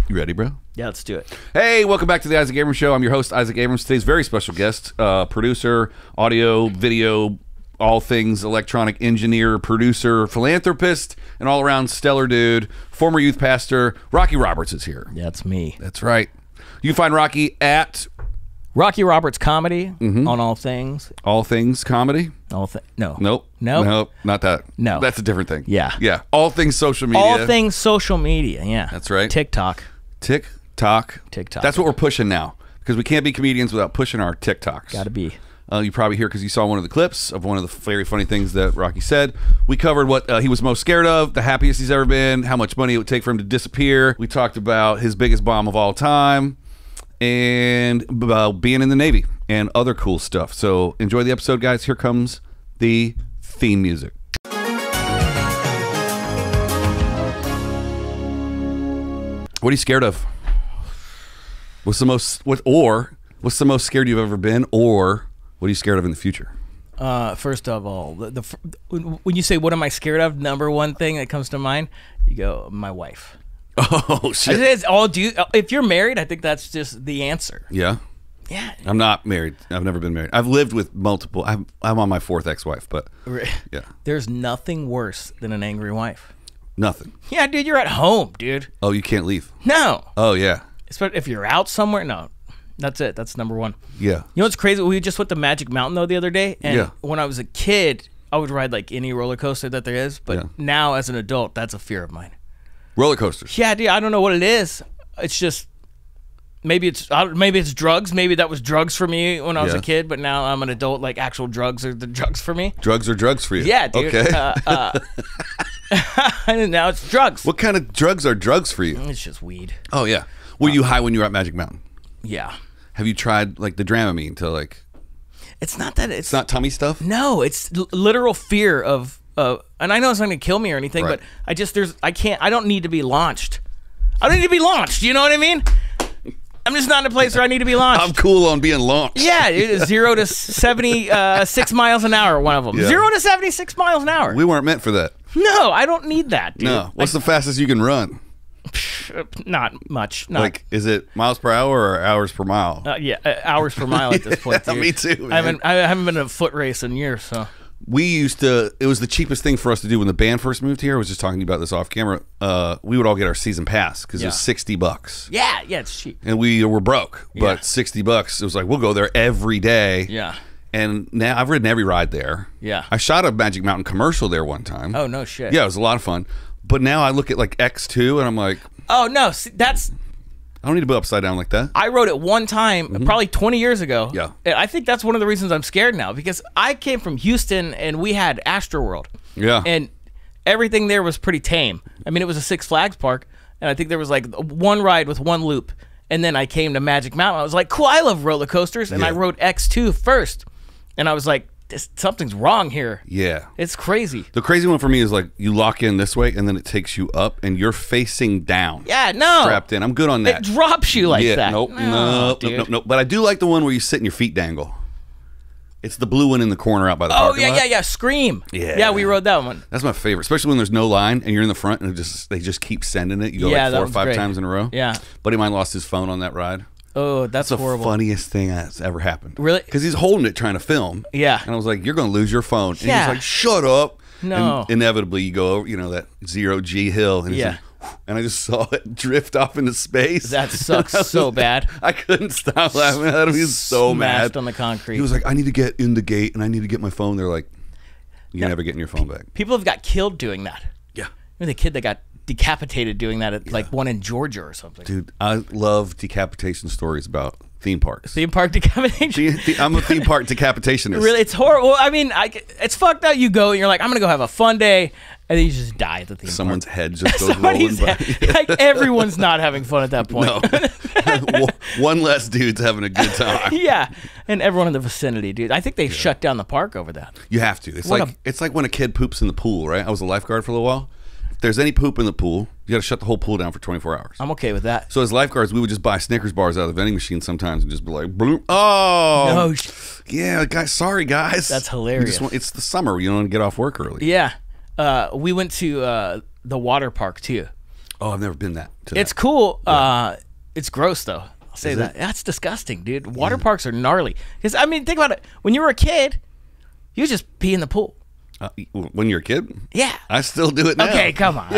You ready, bro? Yeah, let's do it. Hey, welcome back to the Isaac Abrams Show. I'm your host, Isaac Abrams. Today's very special guest, producer, audio, video, all things electronic engineer, producer, philanthropist, and all-around stellar dude, former youth pastor, Rocky Roberts is here. That's me. That's right. You can find Rocky at Rocky Roberts Comedy on all things. All Things Comedy. No. Nope. Not that. No. That's a different thing. Yeah. Yeah. All Things Social Media. All things social media. Yeah. That's right. TikTok. TikTok. That's what we're pushing now because we can't be comedians without pushing our TikToks. Gotta be. You probably hear because you saw one of the clips of one of the very funny things that Rocky said. We covered what he was most scared of, the happiest he's ever been, how much money it would take for him to disappear. We talked about his biggest bomb of all time and about being in the Navy and other cool stuff. So enjoy the episode, guys. Here comes the theme music. What are you scared of? What's the most scared you've ever been, or what are you scared of in the future? First of all, when you say what am I scared of, number one thing that comes to mind, you go, my wife. Oh shit! If you're married, I think that's just the answer. Yeah. Yeah. I'm not married. I've never been married. I've lived with multiple. I'm on my fourth ex-wife, but yeah. There's nothing worse than an angry wife. Nothing. Yeah, dude, you're at home, dude. Oh, you can't leave. No. Oh yeah. Especially if you're out somewhere. No. That's it. That's number one. Yeah. You know what's crazy? We just went to Magic Mountain though the other day, and when I was a kid, I would ride like any roller coaster that there is. But now, as an adult, that's a fear of mine. Roller coasters. Yeah, dude. I don't know what it is. It's just maybe it's drugs. Maybe that was drugs for me when I was a kid, but now I'm an adult. Like actual drugs are the drugs for me. Drugs are drugs for you. Yeah, dude. Okay. And now it's drugs. What kind of drugs are drugs for you? It's just weed. Oh yeah. Were you high when you were at Magic Mountain? Yeah. Have you tried like the Dramamine to like? It's not that it's not tummy stuff. No, it's literal fear of. And I know it's not going to kill me or anything, but I don't need to be launched. I don't need to be launched. You know what I mean? I'm just not in a place where I need to be launched. I'm cool on being launched. Yeah, it is 0 to 76 miles an hour. One of them. Yeah. 0 to 76 miles an hour. We weren't meant for that. No, I don't need that, dude. No. What's the fastest you can run? Not much. Like, is it miles per hour or hours per mile? Yeah, hours per mile at this point. Dude. Me too. Man. I haven't been in a foot race in years, so. It was the cheapest thing for us to do when the band first moved here. I was just talking about this off camera. We would all get our season pass because it was $60. Yeah, it's cheap. And we were broke, but $60. It was like, we'll go there every day. Yeah. And now I've ridden every ride there. Yeah. I shot a Magic Mountain commercial there one time. Oh, no shit. Yeah, it was a lot of fun. But now I look at like X2 and I'm like, oh, no, see, I don't need to be upside down like that. I rode it one time, probably 20 years ago. Yeah. And I think that's one of the reasons I'm scared now, because I came from Houston and we had Astroworld. Yeah. And everything there was pretty tame. I mean, it was a Six Flags park, and I think there was like one ride with one loop. And then I came to Magic Mountain. I was like, cool, I love roller coasters. And I rode X2 first. And I was like, something's wrong here. Yeah. It's crazy. The crazy one for me is like you lock in this way and then it takes you up and you're facing down. Yeah, no. Strapped in. I'm good on that. It drops you like that. Nope. But I do like the one where you sit and your feet dangle. It's the blue one in the corner out by the parking lot. Yeah. Scream. Yeah, we rode that one. That's my favorite, especially when there's no line and you're in the front and they just keep sending it. You go like 4 or 5 times in a row. Yeah. Buddy of mine lost his phone on that ride. Oh, that's horrible. The funniest thing that's ever happened. Really? Because he's holding it trying to film. Yeah. And I was like, you're going to lose your phone. And he's like, shut up. No. And inevitably you go over, that 0G hill. And he's like, and I just saw it drift off into space. That sucks so bad. I couldn't stop laughing at him. He was so mad. Smashed on the concrete. He was like, I need to get in the gate and I need to get my phone. They're like, you're never getting your phone back. People have got killed doing that. Yeah. Remember the kid that got decapitated doing that at like one in Georgia or something. Dude, I love decapitation stories about theme parks. Theme park decapitation? I'm a theme park decapitationist. Really? It's horrible. Well, I mean, it's fucked out. You go and you're like, I'm going to go have a fun day. And then you just die at the theme Someone's park. head just goes rolling by. Like, everyone's not having fun at that point. No. One less dude's having a good time. Yeah. And everyone in the vicinity, dude. I think they shut down the park over that. You have to. It's like when a kid poops in the pool, right? I was a lifeguard for a little while. If there's any poop in the pool, you got to shut the whole pool down for 24 hours. I'm okay with that. So as lifeguards, we would just buy Snickers bars out of the vending machine sometimes and just be like, bloop. Oh, no. Yeah, guys. Sorry, guys. That's hilarious. It's the summer. You don't want to get off work early. Yeah. We went to the water park too. Oh, I've never been to It's that. cool. It's gross though. I'll say that. That's disgusting, dude. Water parks are gnarly. Because I mean, think about it. When you were a kid, you just pee in the pool. When you're a kid? Yeah. I still do it now. Okay, come on.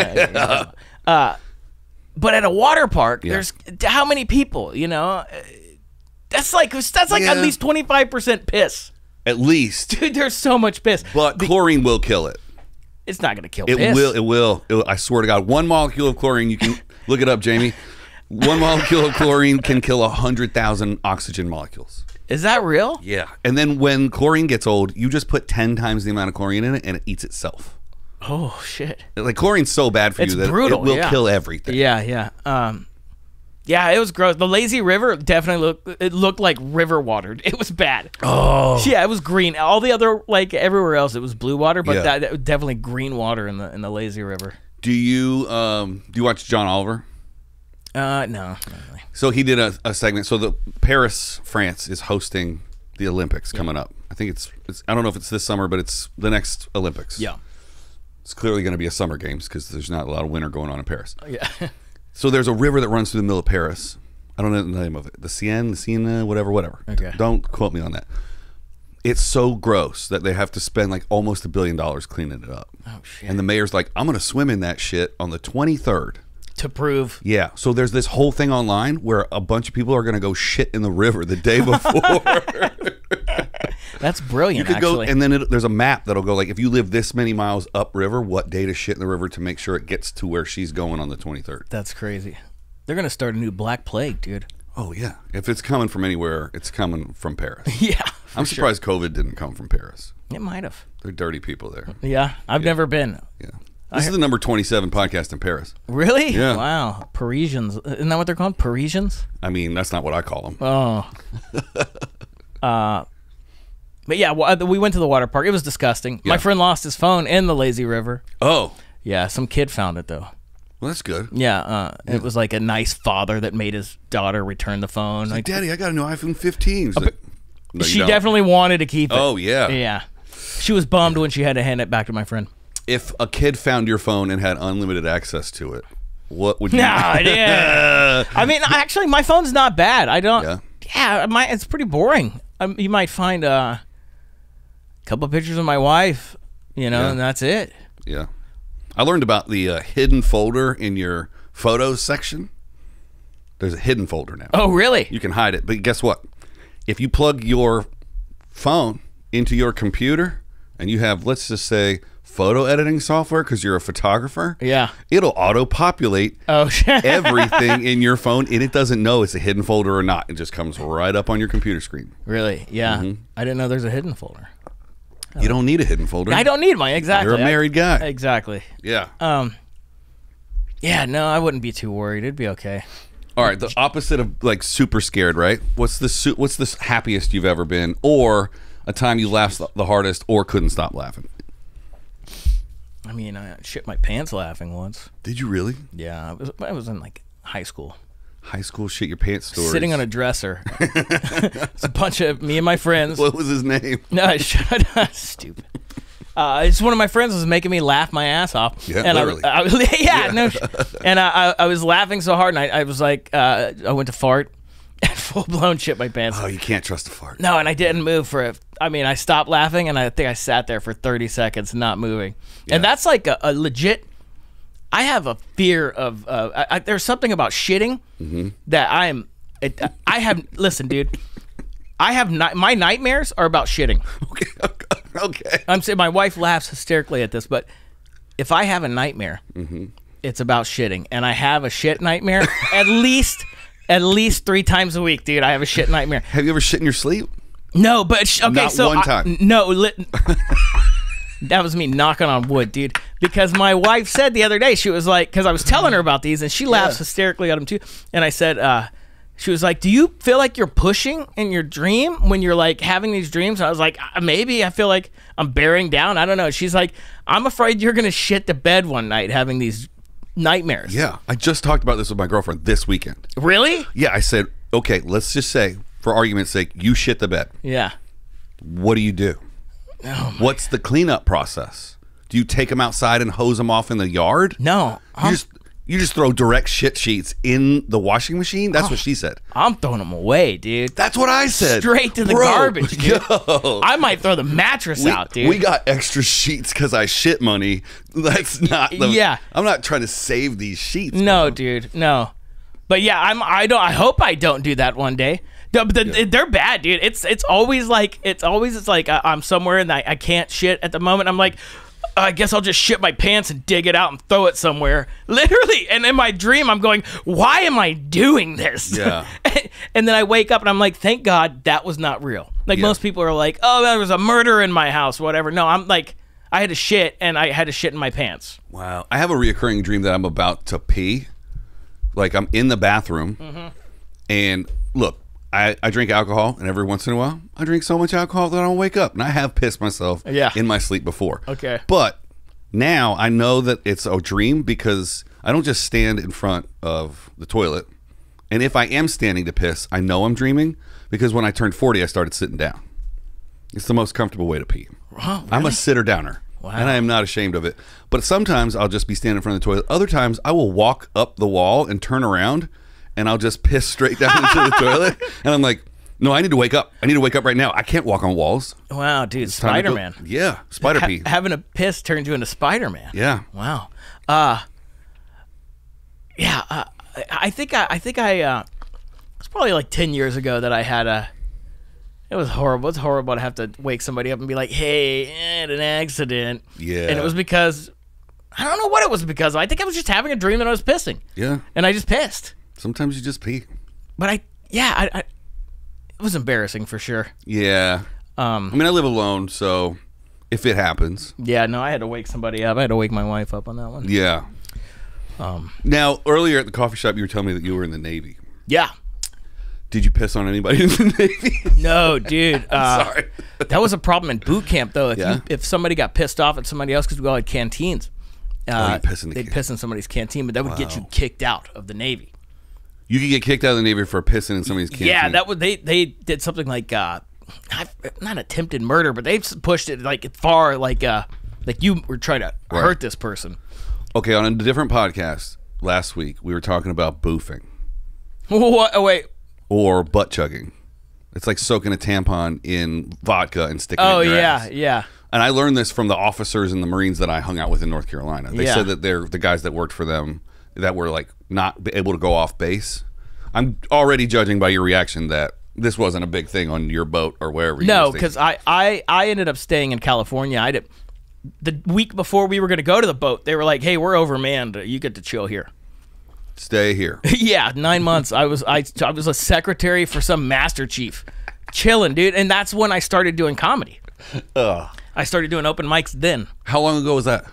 But at a water park, there's how many people? You know, that's like at least 25% piss. At least, Dude, there's so much piss. but chlorine will kill it. It's not gonna kill It piss. will. It will. I swear to God, 1 molecule of chlorine. You can look it up, Jamie. 1 molecule of chlorine can kill 100,000 oxygen molecules. Is that real? Yeah. And then when chlorine gets old, you just put 10 times the amount of chlorine in it, and it eats itself. Oh shit! Like chlorine's so bad for It's you that brutal, it will yeah. kill everything. Yeah. Yeah, it was gross. The lazy river definitely looked like river water. It was bad. Oh. Yeah, it was green. All the other, like everywhere else, it was blue water, but Yeah. that was definitely green water in the lazy river. Do you watch John Oliver? No, not really. So he did a segment. So the Paris, France is hosting the Olympics coming up. I think it's I don't know if it's this summer, but it's the next Olympics. Yeah. It's clearly going to be a summer games because there's not a lot of winter going on in Paris. Yeah. So there's a river that runs through the middle of Paris. I don't know the name of it. The Seine, whatever. Okay. Don't quote me on that. It's so gross that they have to spend like almost $1 billion cleaning it up. Oh shit. And the mayor's like, I'm going to swim in that shit on the 23rd. To prove. Yeah. So there's this whole thing online where a bunch of people are going to go shit in the river the day before. That's brilliant, You could go, actually. and then there's a map that'll go like, if you live this many miles upriver, what day to shit in the river to make sure it gets to where she's going on the 23rd. That's crazy. They're going to start a new Black Plague, dude. Oh, yeah. If it's coming from anywhere, it's coming from Paris. Yeah. I'm surprised COVID didn't come from Paris. It might have. They're dirty people there. Yeah. I've never been. Yeah. This is the number 27 podcast in Paris. Really? Yeah. Wow. Parisians. Isn't that what they're called? Parisians? I mean, that's not what I call them. Oh. But yeah, we went to the water park. It was disgusting. Yeah. My friend lost his phone in the lazy river. Oh. Yeah, some kid found it though. Well, that's good. Yeah, it was like a nice father that made his daughter return the phone. Like, Daddy, I got a new iPhone 15. She's like, no, you she don't. definitely wanted to keep it. Oh, yeah. Yeah. She was bummed when she had to hand it back to my friend. If a kid found your phone and had unlimited access to it, what would you No, yeah. I mean, actually, my phone's not bad. I don't. Yeah? Yeah, it's pretty boring. You might find a couple pictures of my wife, Yeah. and that's it. Yeah. I learned about the hidden folder in your photos section. There's a hidden folder now. Oh, really? You can hide it. But guess what? If you plug your phone into your computer and you have, let's just say, photo editing software because you're a photographer, Yeah. it'll auto-populate Oh, shit. everything in your phone, and it doesn't know it's a hidden folder or not. It just comes right up on your computer screen. Really? Yeah. I didn't know there's a hidden folder. You don't need a hidden folder. I don't need mine. Exactly. You're a married guy. Exactly. Yeah. Yeah, no, I wouldn't be too worried. It'd be okay. All right, the opposite of like super scared, right? What's the happiest you've ever been, or a time you laughed the hardest, or couldn't stop laughing? I mean, I shit my pants laughing once. Did you really? Yeah, I was in like high school. High school shit your pants stories. Sitting on a dresser. It's a bunch of me and my friends. What was his name? No, shut up. Stupid. It's one of my friends was making me laugh my ass off. Yeah, and literally. yeah, no. And I was laughing so hard, and I was like, I went to fart and full blown shit my pants. Oh, you can't trust a fart. No, and I didn't move I stopped laughing, and I think I sat there for 30 seconds not moving. Yeah. And that's like a legit. I have a fear of. There's something about shitting that I have. Listen, dude. I have my nightmares are about shitting. Okay. I'm saying my wife laughs hysterically at this, but if I have a nightmare, it's about shitting, and I have a shit nightmare at least 3 times a week, dude. I have a shit nightmare. Have you ever shit in your sleep? No, but okay, Not so one time. that was me knocking on wood, dude. Because my wife said the other day, she was like, because I was telling her about these, and she laughs hysterically at them too. And I said, she was like, "Do you feel like you're pushing in your dream when you're like having these dreams?" And I was like, "Maybe I feel like I'm bearing down. I don't know." She's like, "I'm afraid you're gonna shit the bed one night having these nightmares." Yeah. I just talked about this with my girlfriend this weekend. Really? Yeah. I said, okay, let's just say, for argument's sake, you shit the bed. Yeah. What do you do? What's the cleanup process? Do you take them outside and hose them off in the yard? No. You just You just throw direct shit sheets in the washing machine? That's what she said. I'm throwing them away, dude. That's what I said. Straight to the garbage, dude. Yo. I might throw the mattress out, dude. We got extra sheets because I shit money. That's not the... Yeah. I'm not trying to save these sheets. No, bro. dude, no. But yeah, I hope I don't do that one day. But they're bad, dude. It's always like I'm somewhere and I can't shit at the moment. I'm like, I guess I'll just shit my pants and dig it out and throw it somewhere. Literally. And in my dream, I'm going, why am I doing this? Yeah. And then I wake up and I'm like, thank God that was not real. Like most people are like, oh, there was a murder in my house, whatever. No, I'm like, I had to shit and I had to shit in my pants. Wow. I have a reoccurring dream that I'm about to pee. Like I'm in the bathroom and look, I drink alcohol, and every once in a while, I drink so much alcohol that I don't wake up. And I have pissed myself in my sleep before. Okay. But now I know that it's a dream because I don't just stand in front of the toilet. And if I am standing to piss, I know I'm dreaming because when I turned 40, I started sitting down. It's the most comfortable way to pee. Oh, really? I'm a sitter-downer. Wow. And I am not ashamed of it. But sometimes I'll just be standing in front of the toilet. Other times I will walk up the wall and turn around and I'll just piss straight down into the toilet. And I'm like, no, I need to wake up. I need to wake up right now. I can't walk on walls. Wow, dude, It's time to go- Spider-Man. Yeah, spider pee. Having a piss turned you into Spider-Man. Yeah. Wow. Yeah. I think it's probably like 10 years ago that I had it was horrible. It's horrible to have to wake somebody up and be like, hey, I had an accident. Yeah. And it was because, I don't know what it was because of. I think I was just having a dream that I was pissing. Yeah. And I just pissed. Sometimes you just pee. But I it was embarrassing for sure. Yeah. I mean, I live alone, so if it happens. Yeah, no, I had to wake somebody up. I had to wake my wife up on that one. Yeah. Now, earlier at the coffee shop, you were telling me that you were in the Navy. Yeah. Did you piss on anybody in the Navy? No, dude. Sorry. That was a problem in boot camp, though. Yeah? If somebody got pissed off at somebody else, because we all had canteens, you'd piss in the they'd piss in somebody's canteen, but that would get you kicked out of the Navy. You could get kicked out of the Navy for pissing in somebody's canteen. Yeah, that would they did something like not attempted murder, but they pushed it like far, like you were trying to hurt this person. Okay, on a different podcast last week, we were talking about boofing. What? Oh, wait. Or butt chugging. It's like soaking a tampon in vodka and sticking it in your ass. Yeah. And I learned this from the officers and the Marines that I hung out with in North Carolina. They said that they're the guys that worked for them that were like not able to go off base. I'm already judging by your reaction that this wasn't a big thing on your boat or wherever you No, were because I ended up staying in California. The week before we were going to go to the boat, they were like, hey, we're overmanned. You get to chill here. Stay here. Yeah, 9 months. I was a secretary for some master chief. Chilling, dude. And that's when I started doing comedy. I started doing open mics then. How long ago was that?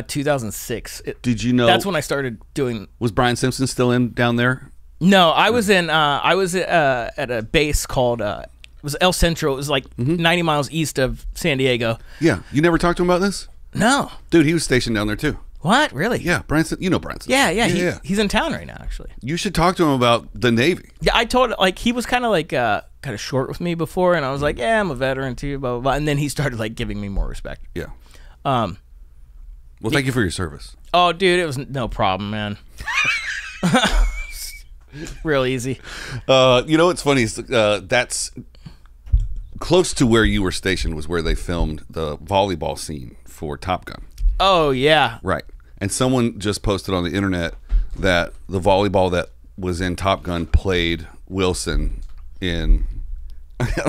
2006. Did you know? That's when I started doing. Was Brian Simpson still in down there? No, I was in. I was at a base called. It was El Centro. It was like 90 miles east of San Diego. Yeah, you never talked to him about this, No. dude. He was stationed down there too. What? Really? Yeah, Brian. You know Brian Simpson. Yeah. He's in town right now, actually. You should talk to him about the Navy. Yeah, I told like he was kind of short with me before, and I was like, yeah, I'm a veteran too, blah blah blah. And then he started like giving me more respect. Yeah. Well, thank you for your service. Oh, dude, it was no problem, man. Real easy. You know what's funny is that's close to where you were stationed was where they filmed the volleyball scene for Top Gun. Oh yeah. Right. And someone just posted on the internet that the volleyball that was in Top Gun played Wilson in.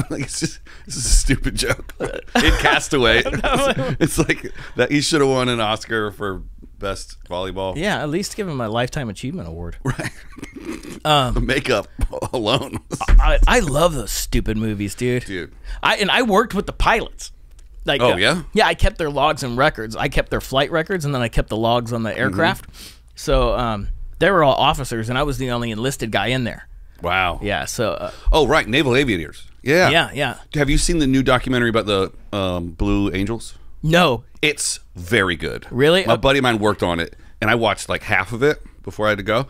It's a stupid joke. In Castaway, it's like that he should have won an Oscar for best volleyball. Yeah, at least give him a Lifetime Achievement Award. Right. The makeup alone. I love those stupid movies, dude. I worked with the pilots. Like, yeah, I kept their logs and records. I kept their flight records, and then I kept the logs on the aircraft. So they were all officers, and I was the only enlisted guy in there. Wow. Yeah. So. Oh, right, naval aviators. Yeah. Yeah. Have you seen the new documentary about the Blue Angels? No. It's very good. Really? My buddy of mine worked on it, and I watched like half of it before I had to go.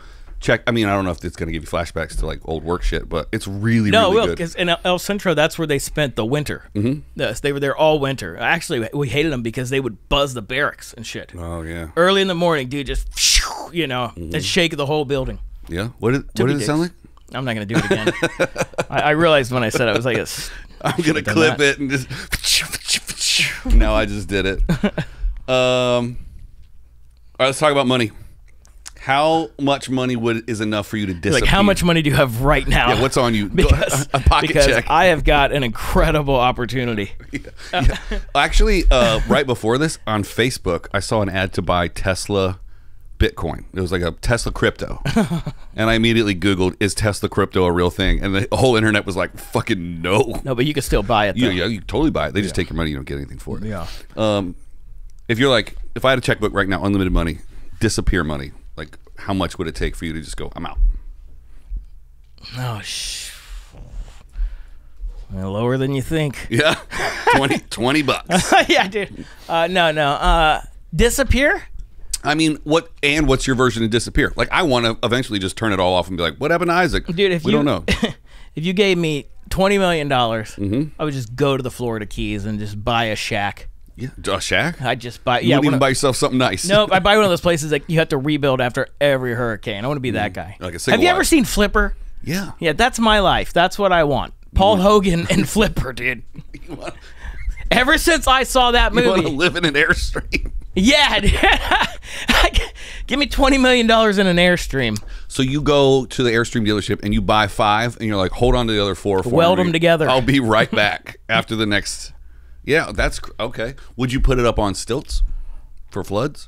I mean, I don't know if it's going to give you flashbacks to like old work shit, but it's really, really good. Because in El Centro, that's where they spent the winter. Mm-hmm. Yes, they were there all winter. Actually, we hated them because they would buzz the barracks and shit. Oh, yeah. Early in the morning, dude, just you know, and shake the whole building. Yeah. What did it sound like? I'm not gonna do it again. I realized when I said it, I was like, I'm gonna clip it and just. No, I just did it. All right, let's talk about money. How much money is enough for you to disappear? Like, how much money do you have right now? Yeah, what's on you? Because, a pocket check. I have got an incredible opportunity. Yeah. Actually, right before this, on Facebook, I saw an ad to buy Tesla Bitcoin. It was like a Tesla crypto. And I immediately Googled, is Tesla crypto a real thing? And the whole internet was like, fucking no. No, but you can still buy it, though. Yeah, you can totally buy it. They just take your money. You don't get anything for it. Yeah. If you're like, if I had a checkbook right now, unlimited money, disappear money, like, how much would it take for you to just go, I'm out? Oh, lower than you think. Yeah. 20 bucks. Yeah, dude. No. Disappear? I mean, what's your version of disappear? Like, I want to eventually just turn it all off and be like, what happened to Isaac? Dude, we don't know. If you gave me $20 million, I would just go to the Florida Keys and just buy a shack. Yeah, a shack? I'd just buy. You wouldn't even buy yourself something nice. Nope, I buy one of those places that you have to rebuild after every hurricane. I want to be that guy. Like a single Have you wide. ever seen Flipper? Yeah. Yeah, that's my life. That's what I want. Paul Hogan and Flipper, dude. Ever since I saw that movie. You want to live in an Airstream. Yeah, dude. Give me $20 million in an Airstream. So you go to the Airstream dealership and you buy 5 and you're like, hold on to the other 4 for Weld me. them together. I'll be right back after the next. Yeah, that's okay. Would you put it up on stilts for floods?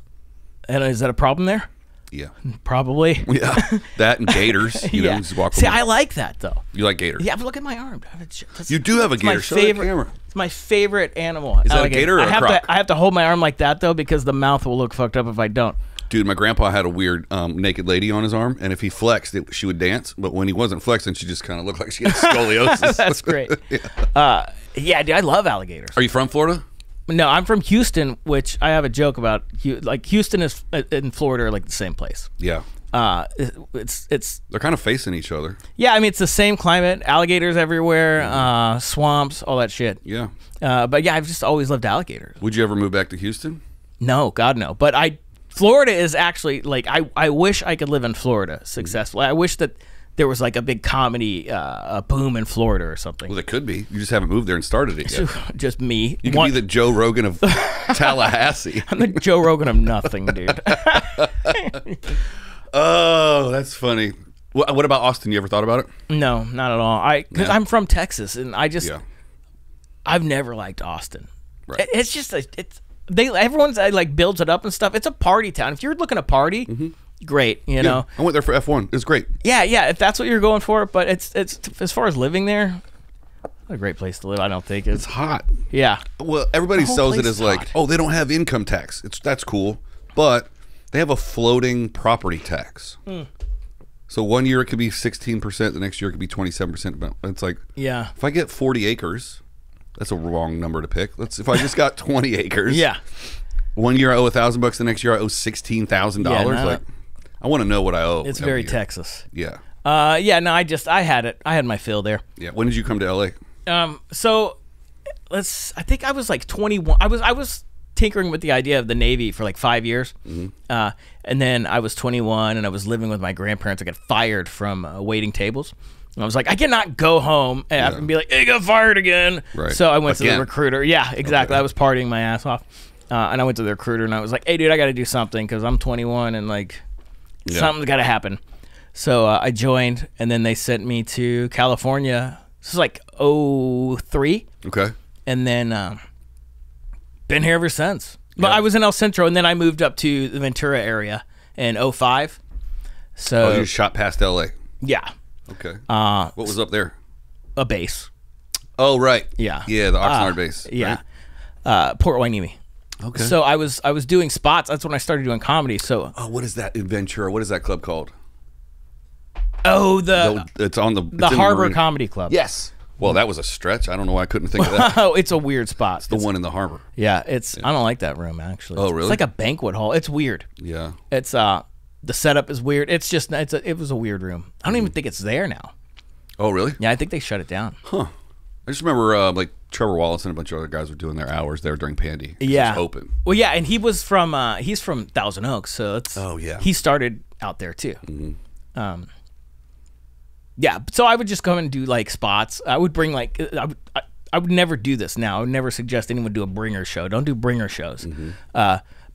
And is that a problem there? Yeah. Probably. Yeah. That and gators. You know, just walk See, around. I like that, though. You like gators? Yeah, but look at my arm. You do have a gator. Show that camera. It's my favorite animal. Is that a gator or a croc? I have to hold my arm like that, though, because the mouth will look fucked up if I don't. Dude, my grandpa had a weird naked lady on his arm, and if he flexed, she would dance. But when he wasn't flexing, she just kind of looked like she had scoliosis. That's great. Yeah, dude, I love alligators. Are you from Florida? No, I'm from Houston, which I have a joke about. Like, Houston is and Florida are like the same place. Yeah. It's They're kind of facing each other. Yeah, I mean, it's the same climate, alligators everywhere, swamps, all that shit. Yeah. But yeah, I've just always loved alligators. Would you ever move back to Houston? No, God no. But Florida is actually like I wish I could live in Florida successfully. I wish that there was like a big comedy boom in Florida or something. Well, there could be. You just haven't moved there and started it yet. Just me. You could be the Joe Rogan of Tallahassee. I'm the Joe Rogan of nothing, dude. Oh, that's funny. What about Austin? You ever thought about it? No, not at all. Because I'm from Texas, and I've never liked Austin. Right. It's just everyone's like builds it up and stuff. It's a party town. If you're looking to party, great. You know. I went there for F1. It's great. Yeah. If that's what you're going for, but it's as far as living there, not a great place to live. I don't think it's hot. Yeah. Well, everybody sells it as like, oh, they don't have income tax. That's cool, but they have a floating property tax. So one year it could be 16%, the next year it could be 27%. But it's like, if I get 40 acres, that's a wrong number to pick. If I just got 20 acres, one year I owe $1,000, the next year I owe $16,000. Like, I want to know what I owe. It's very Texas. Yeah. No, I had it. I had my fill there. Yeah. When did you come to LA? So I think I was like 21. I was tinkering with the idea of the Navy for like 5 years. And then I was 21 and I was living with my grandparents. I got fired from waiting tables. And I was like, I cannot go home and be like, hey, got fired again. Right. So I went to the recruiter. Yeah, exactly. Okay. I was partying my ass off. And I went to the recruiter and I was like, hey, dude, I got to do something because I'm 21 and like something's got to happen. So I joined and then they sent me to California. This is like 03. Okay. And then been here ever since. But I was in El Centro, and then I moved up to the Ventura area in 05. So you just shot past LA. Yeah. Okay. What was up there? A base. Oh, right. Yeah. Yeah, the Oxnard base. Yeah. Right? Port Hueneme. Okay. So I was doing spots. That's when I started doing comedy. So what is that in Ventura? What is that club called? Oh, it's on the Harbor Comedy Club. Yes. Well, that was a stretch. I don't know why I couldn't think of that. Oh, it's a weird spot. It's the one in the harbor. Yeah, I don't like that room actually. Oh, really? It's like a banquet hall. It's weird. Yeah. It's the setup is weird. It's just it was a weird room. I don't even think it's there now. Oh, really? Yeah, I think they shut it down. Huh. I just remember like Trevor Wallace and a bunch of other guys were doing their hours there during Pandy. Yeah, it was open. Well, yeah, and he's from Thousand Oaks, so it's he started out there too. Yeah, so I would just come and do like spots. I would bring like I would never do this now. I would never suggest anyone do a bringer show. Don't do bringer shows.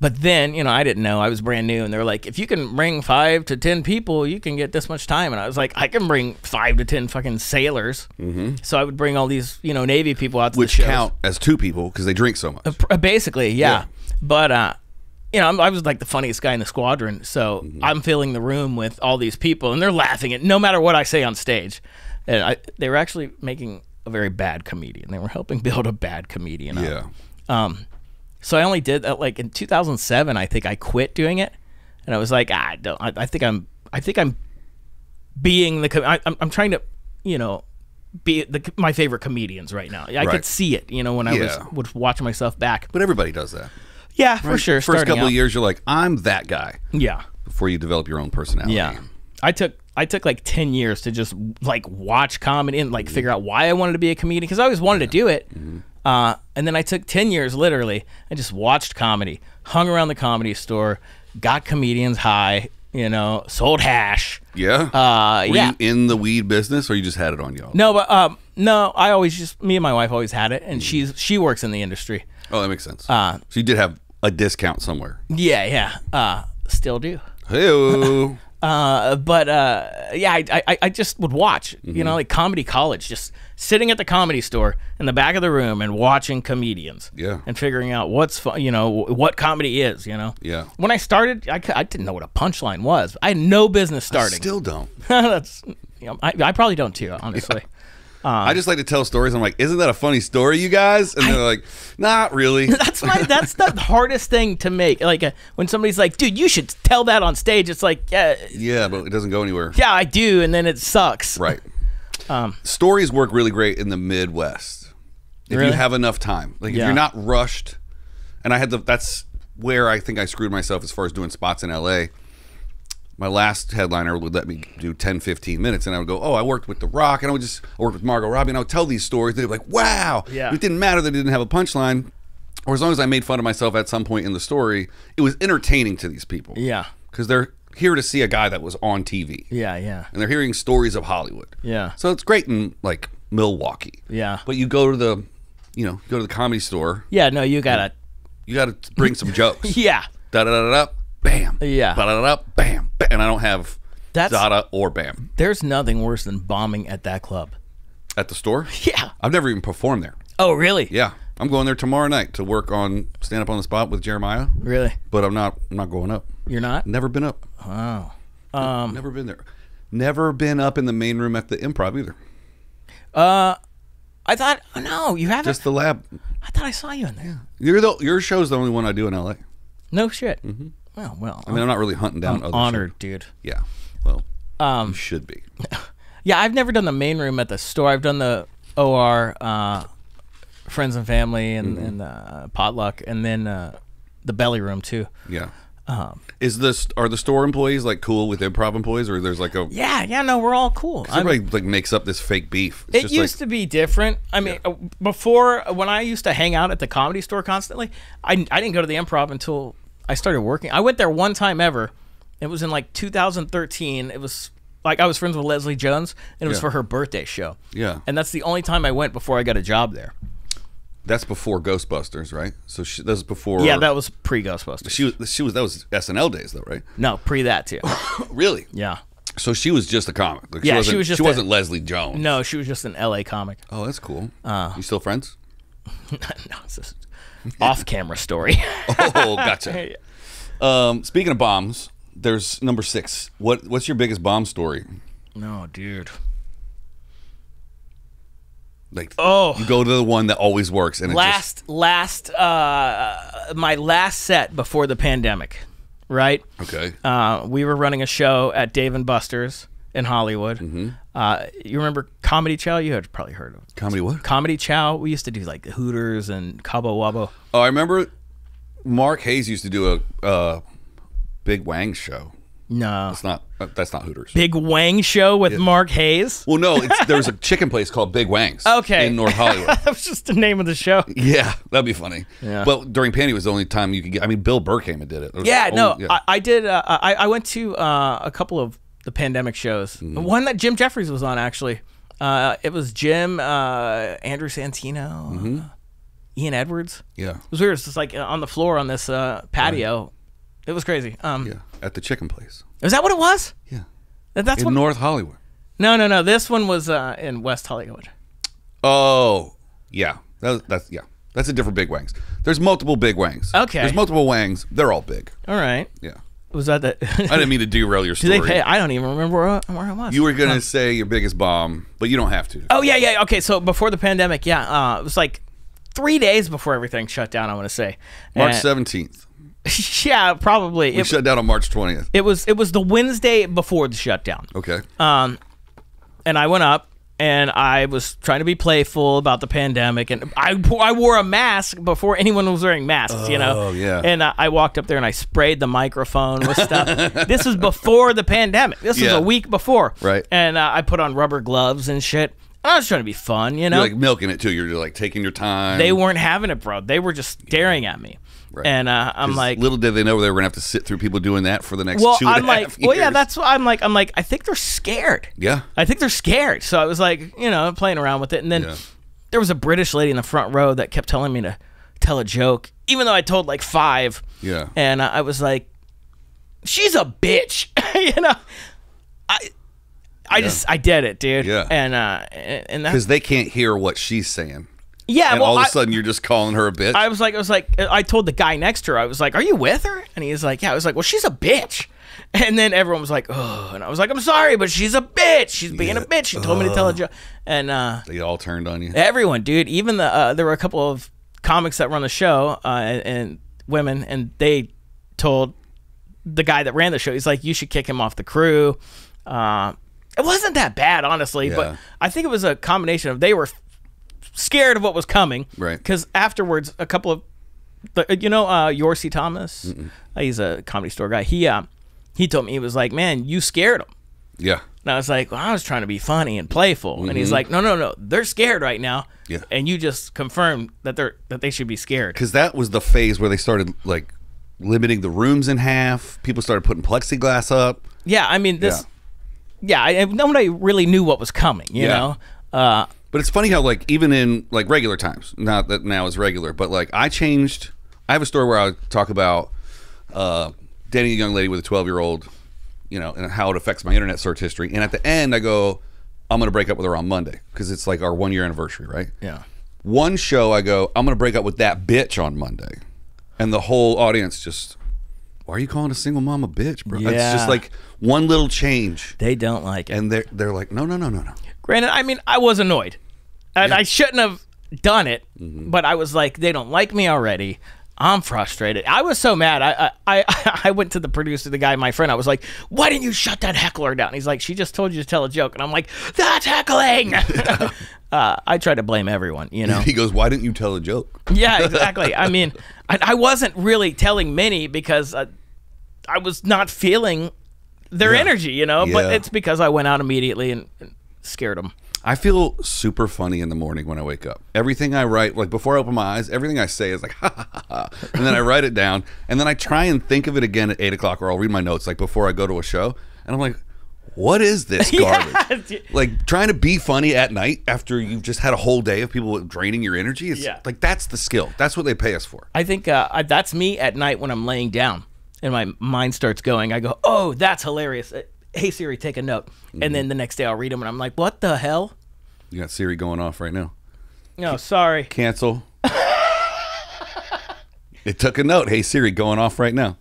But then, you know, I didn't know. I was brand new, and they were like, if you can bring 5 to 10 people, you can get this much time. And I was like, I can bring 5 to 10 fucking sailors. So I would bring all these, you know, Navy people out to the shows. Which count as 2 people because they drink so much. Basically, yeah. But, you know, I was like the funniest guy in the squadron, so I'm filling the room with all these people, and they're laughing at no matter what I say on stage. And they were actually making a very bad comedian. They were helping build a bad comedian up. So I only did that like in 2007. I think I quit doing it, and I was like, I think I'm being I'm trying to, you know, be my favorite comedians right now. I could see it, you know, when I was watching myself back. But everybody does that. Yeah, for sure. First couple of years, you're like, I'm that guy. Yeah. Before you develop your own personality. Yeah. I took like 10 years to just like watch comedy and like figure out why I wanted to be a comedian, because I always wanted to do it. And then I took 10 years literally and just watched comedy, hung around the Comedy Store, got comedians high, you know, sold hash. Yeah. Were you in the weed business, or you just had it on y'all? No, but no, I always just, me and my wife always had it, and she works in the industry. Oh, that makes sense. So you did have a discount somewhere. Yeah. Still do. Hey-o. I just would watch, you know, like Comedy College, just sitting at the Comedy Store in the back of the room and watching comedians. Yeah. And figuring out what's fun, you know, what comedy is, you know. Yeah. When I started, I didn't know what a punchline was. I had no business starting. I still don't. That's, you know, I probably don't too, honestly. I just like to tell stories. I'm like, isn't that a funny story, you guys? And they're like, not really. That's the hardest thing to make. Like when somebody's like, dude, you should tell that on stage. It's like, yeah, but it doesn't go anywhere. Yeah, I do, and then it sucks. Right. Stories work really great in the Midwest if you have enough time. Like if you're not rushed. And that's where I think I screwed myself as far as doing spots in LA. My last headliner would let me do 10, 15 minutes, and I would go, I worked with The Rock, and I worked with Margot Robbie, and I would tell these stories. They'd be like, wow. Yeah. It didn't matter that it didn't have a punchline, or as long as I made fun of myself at some point in the story, it was entertaining to these people. Yeah. Because they're here to see a guy that was on TV. Yeah. And they're hearing stories of Hollywood. Yeah. So it's great in, like, Milwaukee. Yeah. But you go to the Comedy Store. Yeah, no, you gotta bring some jokes. Yeah. Da-da-da-da. Bam. Yeah. Ba-da-da-da, bam. And I don't have Dada or bam. There's nothing worse than bombing at that club. At the store? Yeah. I've never even performed there. Oh, really? Yeah. I'm going there tomorrow night to work on Stand Up on the Spot with Jeremiah. Really? But I'm not going up. You're not? Never been up. Oh. Never been there. Never been up in the main room at the Improv either. I thought, no, you haven't. Just the lab. I thought I saw you in there. Your show's the only one I do in LA. No shit. Well, I mean, I'm not really hunting down other honored, shows. dude. Yeah. Well, you should be. Yeah, I've never done the main room at the store. I've done the OR, friends and family, and potluck, and then the belly room too. Yeah. Are the store employees like cool with Improv employees, or there's like a no, we're all cool. Everybody like makes up this fake beef. It used to be different. I mean, before, when I used to hang out at the Comedy Store constantly, I didn't go to the Improv until I started working. I went there one time ever. It was in like 2013. It was like I was friends with Leslie Jones, and it was for her birthday show. Yeah, and that's the only time I went before I got a job there. That's before Ghostbusters, right? So that was before. Yeah, that was pre-Ghostbusters. That was SNL days, though, right? No, pre that too. Really? Yeah. So she was just a comic. Like, yeah, she wasn't Leslie Jones. No, she was just an LA comic. Oh, that's cool. You still friends? No, it's just off-camera story. Oh, gotcha. Speaking of bombs, there's number 6. What's your biggest bomb story? No, dude. Like, you go to the one that always works, and my last set before the pandemic, right? Okay. We were running a show at Dave & Buster's in Hollywood. You remember Comedy Chow? You had probably heard of it. Comedy what? Comedy Chow. We used to do like Hooters and Cabo Wabo. Oh, I remember Mark Hayes used to do a Big Wang show. No. That's not Hooters. Big Wang Show with Mark Hayes. Well, no, there's a chicken place called Big Wang's. Okay. In North Hollywood. That was just the name of the show. Yeah, that'd be funny. Yeah. But during Panty was the only time you could get. I mean, Bill Burr came and did it. I did. I went to a couple of the pandemic shows. One that Jim Jeffries was on, actually. It was Jim, Andrew Santino, Ian Edwards. Yeah. It was weird. It's just like on the floor on this patio. Right. It was crazy. At the chicken place. Is that what it was? Yeah. That's in North Hollywood. No. This one was in West Hollywood. Oh, yeah. That's a different Big Wangs. There's multiple Big Wangs. Okay. There's multiple Wangs. They're all big. All right. Yeah. Was that the? I didn't mean to derail your story. Do they pay? I don't even remember where I was. You were gonna say your biggest bomb, but you don't have to. Oh yeah. Okay, so before the pandemic, it was like 3 days before everything shut down. I want to say March 17th. Yeah, probably. We shut down on March 20th. It was the Wednesday before the shutdown. Okay. And I went up and I was trying to be playful about the pandemic, and I wore a mask before anyone was wearing masks, you know. Oh yeah. And I walked up there and I sprayed the microphone with stuff. This was before the pandemic. This was a week before. Right. And I put on rubber gloves and shit. I was trying to be fun, you know. You're like milking it too. You're like taking your time. They weren't having it, bro. They were just staring at me. Right. And I'm like, little did they know they were gonna have to sit through people doing that for the next 2.5 years. Well, yeah, that's what I'm like. I think they're scared. Yeah, I think they're scared. So I was like, playing around with it, and then there was a British lady in the front row that kept telling me to tell a joke, even though I told like 5. Yeah, and I was like, she's a bitch, I did it, dude. Yeah, and because they can't hear what she's saying. Yeah, and all of a sudden you're just calling her a bitch. I was like, I told the guy next to her, I was like, "Are you with her?" And he was like, "Yeah." I was like, "Well, she's a bitch." And then everyone was like, "Oh," and I was like, "I'm sorry, but she's a bitch. She's being a bitch." She told me to tell a joke, and they all turned on you. Everyone, dude. Even there were a couple of comics that run the show and women, and they told the guy that ran the show, he's like, "You should kick him off the crew." It wasn't that bad, honestly, but I think it was a combination of they were scared of what was coming, right? Because afterwards, a couple of Yorcy Thomas, he's a Comedy Store guy. He told me, he was like, "Man, you scared them." Yeah. And I was like, "Well, I was trying to be funny and playful," and he's like, "No, they're scared right now." Yeah. And you just confirmed that they should be scared. Because that was the phase where they started like limiting the rooms in half. People started putting plexiglass up. Yeah, I mean this. Yeah, nobody really knew what was coming. You know. But it's funny how, like, even in, like, regular times, not that now is regular, but, like, I have a story where I talk about dating a young lady with a 12-year-old, and how it affects my internet search history. And at the end, I go, I'm going to break up with her on Monday because it's, like, our 1-year anniversary, right? Yeah. One show, I go, I'm going to break up with that bitch on Monday. And the whole audience just, why are you calling a single mom a bitch, bro? Yeah. It's just, like, one little change. They don't like it. And they're like, no. Granted, I mean, I was annoyed. And I shouldn't have done it, but I was like, they don't like me already. I'm frustrated. I was so mad. I went to the producer, the guy, my friend. I was like, "Why didn't you shut that heckler down?" And he's like, "She just told you to tell a joke." And I'm like, "That's heckling." I try to blame everyone, He goes, "Why didn't you tell a joke?" Yeah, exactly. I mean, I wasn't really telling many because I was not feeling their energy, But it's because I went out immediately and scared them. I feel super funny in the morning when I wake up. Everything I write, like before I open my eyes, everything I say is like, ha, ha, ha, ha. And then I write it down. And then I try and think of it again at 8 o'clock, or I'll read my notes like before I go to a show. And I'm like, what is this garbage? Like trying to be funny at night after you've just had a whole day of people draining your energy. It's like, that's the skill. That's what they pay us for. I think that's me at night when I'm laying down and my mind starts going. I go, oh, that's hilarious. Hey, Siri, take a note. And then the next day I'll read them and I'm like, what the hell? You got Siri going off right now. No, sorry. Cancel. It took a note. Hey, Siri, going off right now.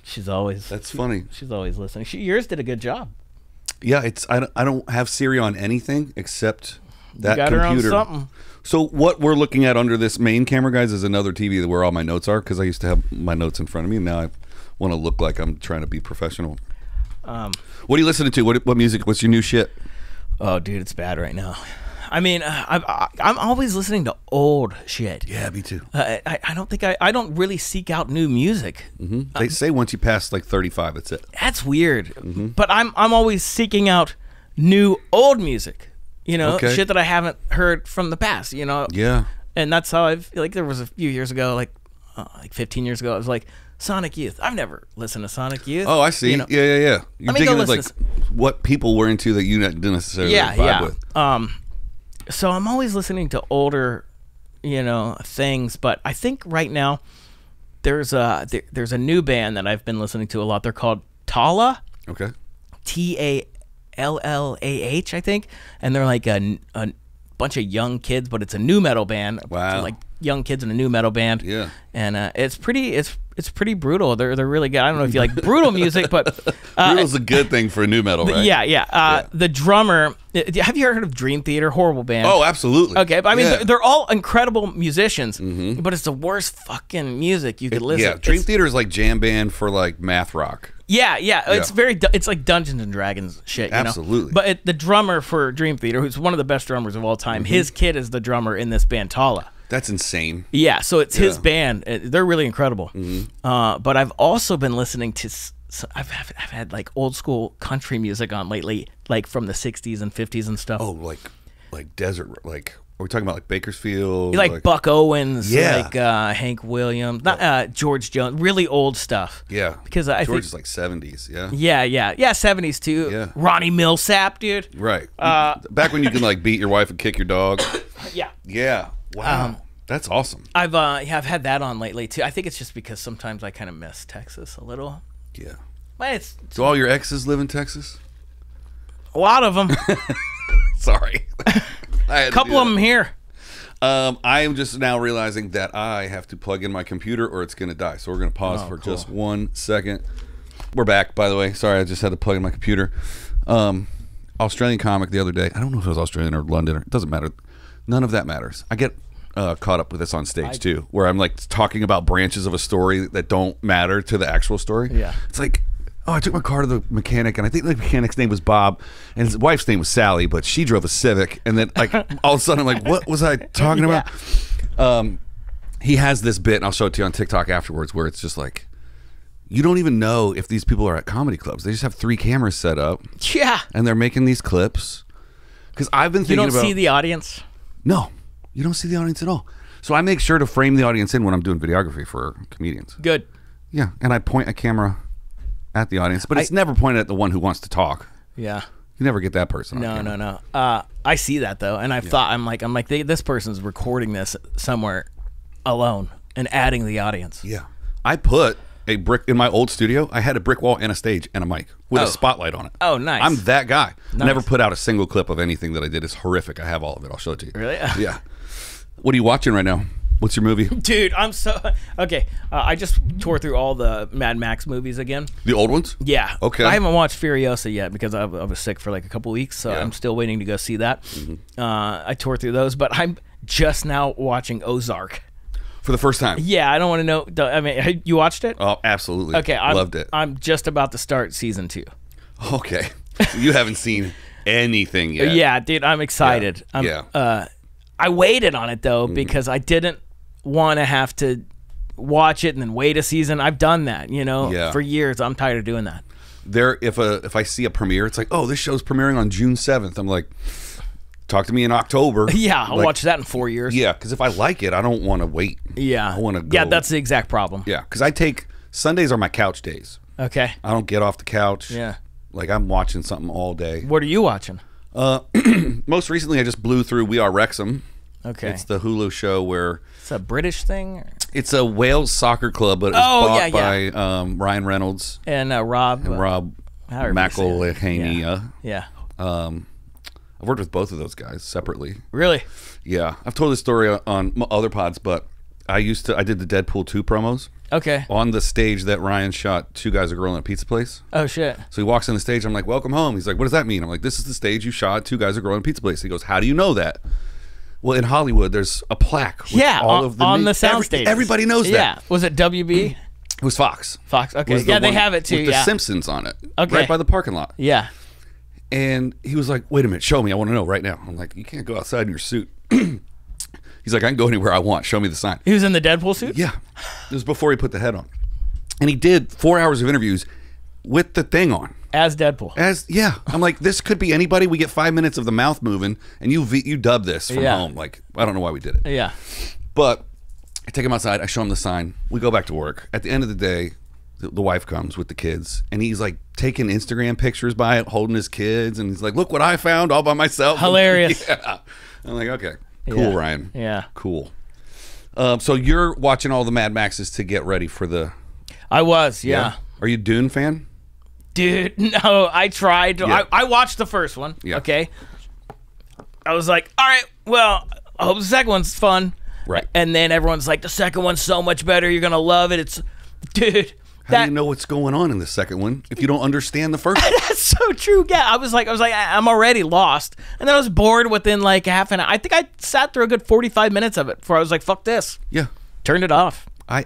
She's always... That's funny. She's always listening. Yours did a good job. Yeah, I don't have Siri on anything except that you got computer. Her on something. So what we're looking at under this main camera, guys, is another TV where all my notes are, because I used to have my notes in front of me, and now I want to look like I'm trying to be professional. What are you listening to? What music? What's your new shit? Oh, dude, it's bad right now. I mean, I'm always listening to old shit. Yeah, me too. I don't think I don't really seek out new music. They say once you pass like 35, that's it. That's weird. But I'm always seeking out new old music. You know, Okay. shit that I haven't heard from the past. You know. Yeah. And that's how I've like. There was a few years ago, like 15 years ago, I was like Sonic Youth. I've never listened to Sonic Youth. Oh, I see. You know? Yeah. You're me go digging at, like listen what people were into that you didn't necessarily vibe with. So I'm always listening to older, you know, things. But I think right now there's a new band that I've been listening to a lot. They're called Talla. Okay. TALLAH, I think, and they're like a bunch of young kids, but it's a new metal band. Wow. So like young kids in a new metal band. Yeah. And it's pretty brutal. They're really good. I don't know if you like brutal music, but Brutal's a good thing for new metal, right? Yeah. The drummer. Have you heard of Dream Theater? Horrible band. Oh, absolutely. Okay, but I mean, they're all incredible musicians, but it's the worst fucking music you could listen. Yeah, Dream Theater is like jam band for like math rock. Yeah. It's it's like Dungeons and Dragons shit. You Absolutely. know? But the drummer for Dream Theater, who's one of the best drummers of all time, his kid is the drummer in this band Talla. That's insane. Yeah, so it's his band. They're really incredible. But I've also been listening to. I've had like old school country music on lately, like from the '60s and '50s and stuff. Oh, like desert, like are we talking about like Bakersfield? Like Buck Owens, Yeah. like Hank Williams, not George Jones, really old stuff. Yeah, because I George think is like '70s. Yeah. Yeah, '70s too. Yeah. Ronnie Millsap, dude. Right. Back when you could like beat your wife and kick your dog. Yeah. Yeah. Wow. That's awesome. I've had that on lately too. I think it's just because sometimes I kind of miss Texas a little. Yeah. But Do all your exes live in Texas? a lot of them. Sorry. A couple of them here. I am just now realizing that I have to plug in my computer or it's going to die. So we're going to pause for just 1 second. We're back, by the way. Sorry, I just had to plug in my computer. Australian comic the other day. I don't know if it was Australian or London. It doesn't matter. None of that matters. I get caught up with this on stage too, where I'm like talking about branches of a story that don't matter to the actual story. Yeah. It's like, oh, I took my car to the mechanic, and I think the mechanic's name was Bob, and his wife's name was Sally, but she drove a Civic. And then, like, all of a sudden, I'm like, what was I talking about? He has this bit, and I'll show it to you on TikTok afterwards, where it's just like, you don't even know if these people are at comedy clubs. They just have 3 cameras set up. Yeah. And they're making these clips. Because I've been thinking about... You don't see the audience? No. You don't see the audience at all. So I make sure to frame the audience in when I'm doing videography for comedians. Good. Yeah, and I point a camera at the audience, but it's never pointed at the one who wants to talk. Yeah. You never get that person. No. I see that though, and I've thought I'm like this person's recording this somewhere alone and adding the audience. Yeah, I put a brick in my old studio. I had a brick wall and a stage and a mic with a spotlight on it. Oh, nice. I'm that guy. Nice. Never put out a single clip of anything that I did. It's horrific. I have all of it. I'll show it to you. Really? Yeah. What are you watching right now? What's your movie? Dude, I'm so okay. I just tore through all the Mad Max movies again. The old ones? Yeah. Okay. I haven't watched Furiosa yet because I was sick for like a couple weeks, so I'm still waiting to go see that. I tore through those, but I'm just now watching Ozark. For the first time? Yeah, I don't want to know. I mean, you watched it? Oh, absolutely. Okay, loved it. I'm just about to start season 2. Okay. So you haven't seen anything yet. Yeah, dude, I'm excited. I waited on it though because I didn't want to have to watch it and then wait a season. I've done that, for years. I'm tired of doing that. If I see a premiere, it's like, oh, this show's premiering on June 7th. I'm like, talk to me in October. Yeah, I'll watch that in 4 years. Yeah, because if I like it, I don't want to wait. Yeah, I want to go. Yeah, that's the exact problem. Yeah, because Sundays are my couch days. Okay. I don't get off the couch. Yeah. Like I'm watching something all day. What are you watching? Most recently, I just blew through We Are Wrexham. Okay. It's the Hulu show where... It's a British thing? Or? It's a Wales soccer club, but it's bought by Ryan Reynolds. And Rob McElhenney. Yeah. I've worked with both of those guys separately. Really? Yeah. I've told this story on other pods, but I did the Deadpool 2 promos. Okay. On the stage that Ryan shot Two Guys, a Girl, in a Pizza Place. Oh, shit. So he walks on the stage. I'm like, welcome home. He's like, what does that mean? I'm like, this is the stage you shot Two Guys, a Girl, in a Pizza Place. He goes, how do you know that? Well, in Hollywood, there's a plaque with all of the on the soundstage. Everybody knows that. Yeah. Was it WB? It was Fox. Fox. Okay. Yeah, they have it too. With the Simpsons on it. Okay. Right by the parking lot. Yeah. And he was like, wait a minute, show me. I want to know right now. I'm like, you can't go outside in your suit. He's like, I can go anywhere I want. Show me the sign. He was in the Deadpool suit? Yeah. It was before he put the head on. And he did 4 hours of interviews with the thing on. As Deadpool. Yeah. I'm like, this could be anybody. We get 5 minutes of the mouth moving, and you dub this from home. Like, I don't know why we did it. Yeah. But I take him outside. I show him the sign. We go back to work. At the end of the day, the wife comes with the kids, and he's like taking Instagram pictures by it, holding his kids, and he's like, look what I found all by myself. Hilarious. Yeah. I'm like, okay. Cool, Yeah. Ryan. Yeah. Cool. So you're watching all the Mad Maxes to get ready for the... I was, yeah. Are you a Dune fan? Dude, no, I tried. Yeah. I watched the first one, Yeah. okay? I was like, all right, well, I hope the second one's fun. Right. And then everyone's like, the second one's so much better. You're going to love it. It's, dude. How do you know what's going on in the second one if you don't understand the first one? That's so true. Yeah, I was like, I'm already lost. And then I was bored within like half an hour. I think I sat through a good 45 minutes of it before I was like, fuck this. Yeah. Turned it off. I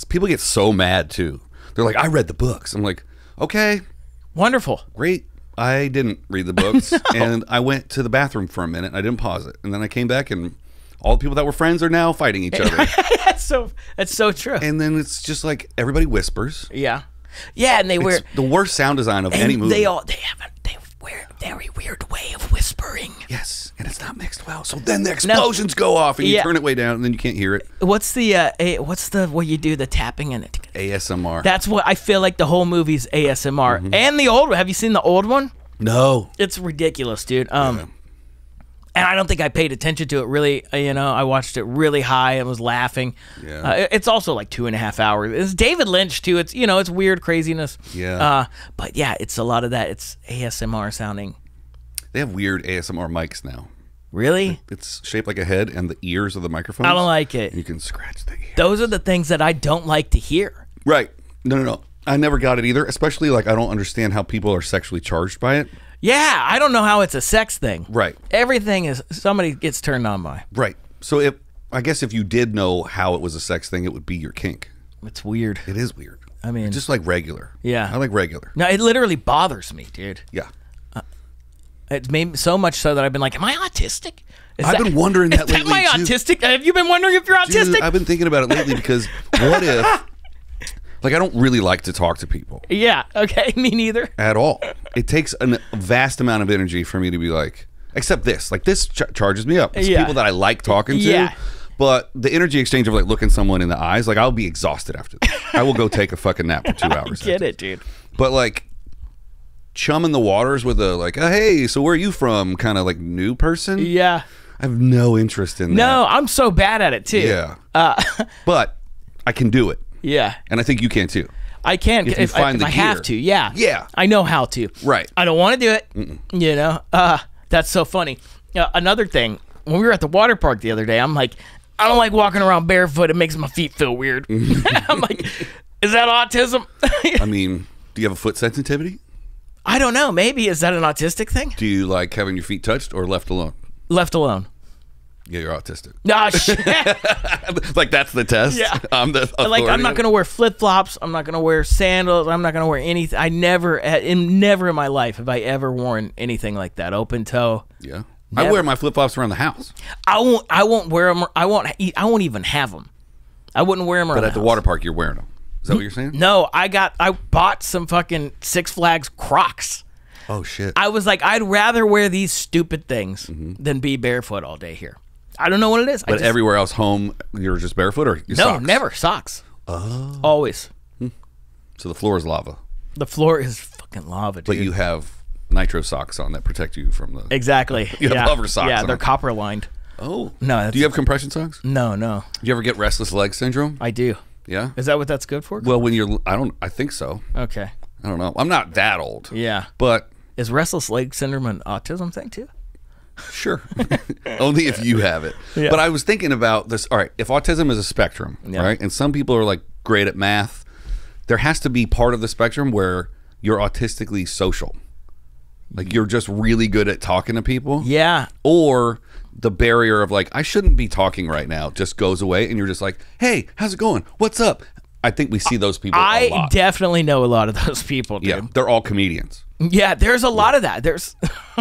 people get so mad too. They're like, I read the books. I'm like, okay, Wonderful. great. I didn't read the books, and I went to the bathroom for a minute. And I didn't pause it, and then I came back, and all the people that were friends are now fighting each other. That's so true. And then it's just like everybody whispers. Yeah. Yeah, and they wear It's the worst sound design of any movie. They wear a very weird way of whispering. Yes, and it's not mixed well. So then the explosions go off, and you turn it way down, and then you can't hear it. What's the what you do the tapping in it? ASMR. That's what I feel like the whole movie's ASMR. Mm-hmm. And the old one. Have you seen the old one? No. It's ridiculous, dude. And I don't think I paid attention to it really. I watched it really high and was laughing. Yeah. It's also like 2.5 hours. It's David Lynch too. It's it's weird craziness. Yeah. But yeah, it's a lot of that. It's ASMR sounding. They have weird ASMR mics now. Really? It's shaped like a head, and the ears of the microphones. I don't like it. You can scratch the ear. Those are the things that I don't like to hear. Right. No. I never got it either. Especially like I don't understand how people are sexually charged by it. Yeah, I don't know how it's a sex thing. Right. Everything is somebody gets turned on by. Right. So I guess if you did know how it was a sex thing, it would be your kink. It's weird. It is weird. I mean, just like regular. Yeah. I like regular. No, it literally bothers me, dude. Yeah. It's made so much so that I've been like, am I autistic? I've been wondering that lately, Am I too. autistic? Have you been wondering if you're autistic? Dude, I've been thinking about it lately because what if, like, I don't really like to talk to people Yeah. Okay. Me neither. at all. It takes a vast amount of energy for me to be like, except this. Like, this charges me up. It's Yeah. people that I like talking to. Yeah. But the energy exchange of like looking someone in the eyes, like I'll be exhausted after that. I will go take a fucking nap for 2 hours. Get it, dude. But like chumming the waters with a like, oh, hey, so where are you from? Kind of like new person. Yeah. I have no interest in that. No, I'm so bad at it too. Yeah. But I can do it. Yeah. And I think you can too. I can If you find the I have gear. to. Yeah. Yeah. I know how to. Right. I don't want to do it. That's so funny. Another thing, when we were at the water park the other day, I'm like, I don't like walking around barefoot. It makes my feet feel weird. I'm like, is that autism? I mean, do you have a foot sensitivity? I don't know. Maybe. Is that an autistic thing? Do you like having your feet touched or left alone? Left alone. Yeah, you're autistic. Ah, shit. Like that's the test. Yeah. I'm the authority. Like, I'm not going to wear flip-flops. I'm not going to wear sandals. I'm not going to wear anything. Never in my life have I ever worn anything like that. Open toe. Yeah. Never. I wear my flip-flops around the house. I won't wear them. I won't even have them. I wouldn't wear them around But at the water park, you're wearing them. Is that what you're saying? No, I bought some fucking Six Flags Crocs. Oh, shit. I was like, I'd rather wear these stupid things than be barefoot all day here. I don't know what it is. But everywhere else home, you're just barefoot or your socks? No, never. Socks. Oh. Always. So the floor is lava. The floor is fucking lava, dude. But you have nitro socks on that protect you from the... Exactly. You have hover socks Yeah, on. they're copper lined. Oh. No. Do you have compression socks? No. Do you ever get restless leg syndrome? I do. Yeah? Is that what that's good for? Well, when you're... I think so. Okay. I don't know. I'm not that old. Yeah. But... Is restless leg syndrome an autism thing too? Sure. Only if you have it. Yeah. But I was thinking about this. All right, if autism is a spectrum, right, and some people are like great at math, there has to be part of the spectrum where you're autistically social. Like you're just really good at talking to people. Yeah. Or the barrier of like, I shouldn't be talking right now just goes away and you're just like, hey, how's it going? What's up? I think we see those people a lot. I definitely know a lot of those people, dude. Yeah, they're all comedians. Yeah, there's a lot of that. There's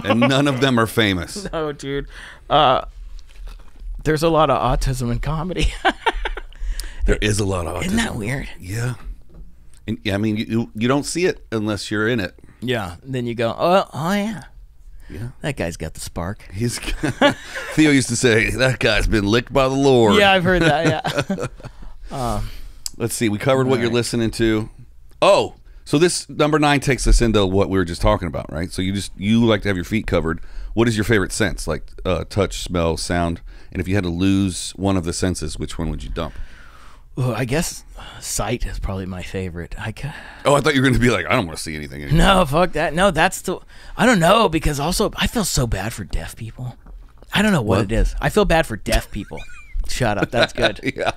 And none of them are famous. no, dude. There's a lot of autism in comedy. There is a lot of autism. Isn't that weird? Yeah. And I mean, you don't see it unless you're in it. Yeah. And then you go, oh yeah. Yeah. That guy's got the spark. He's Theo used to say, that guy's been licked by the Lord. Yeah, I've heard that, yeah. Let's see. We covered what you're listening to. Oh, so this number 9 takes us into what we were just talking about, right? So you like to have your feet covered. What is your favorite sense? Like touch, smell, sound? And if you had to lose one of the senses, which one would you dump? Ooh, I guess sight is probably my favorite. I thought you were going to be like, I don't want to see anything anymore. No, fuck that. No, I don't know, because also I feel so bad for deaf people. I don't know what it is. I feel bad for deaf people. Shut up. That's good. Yeah.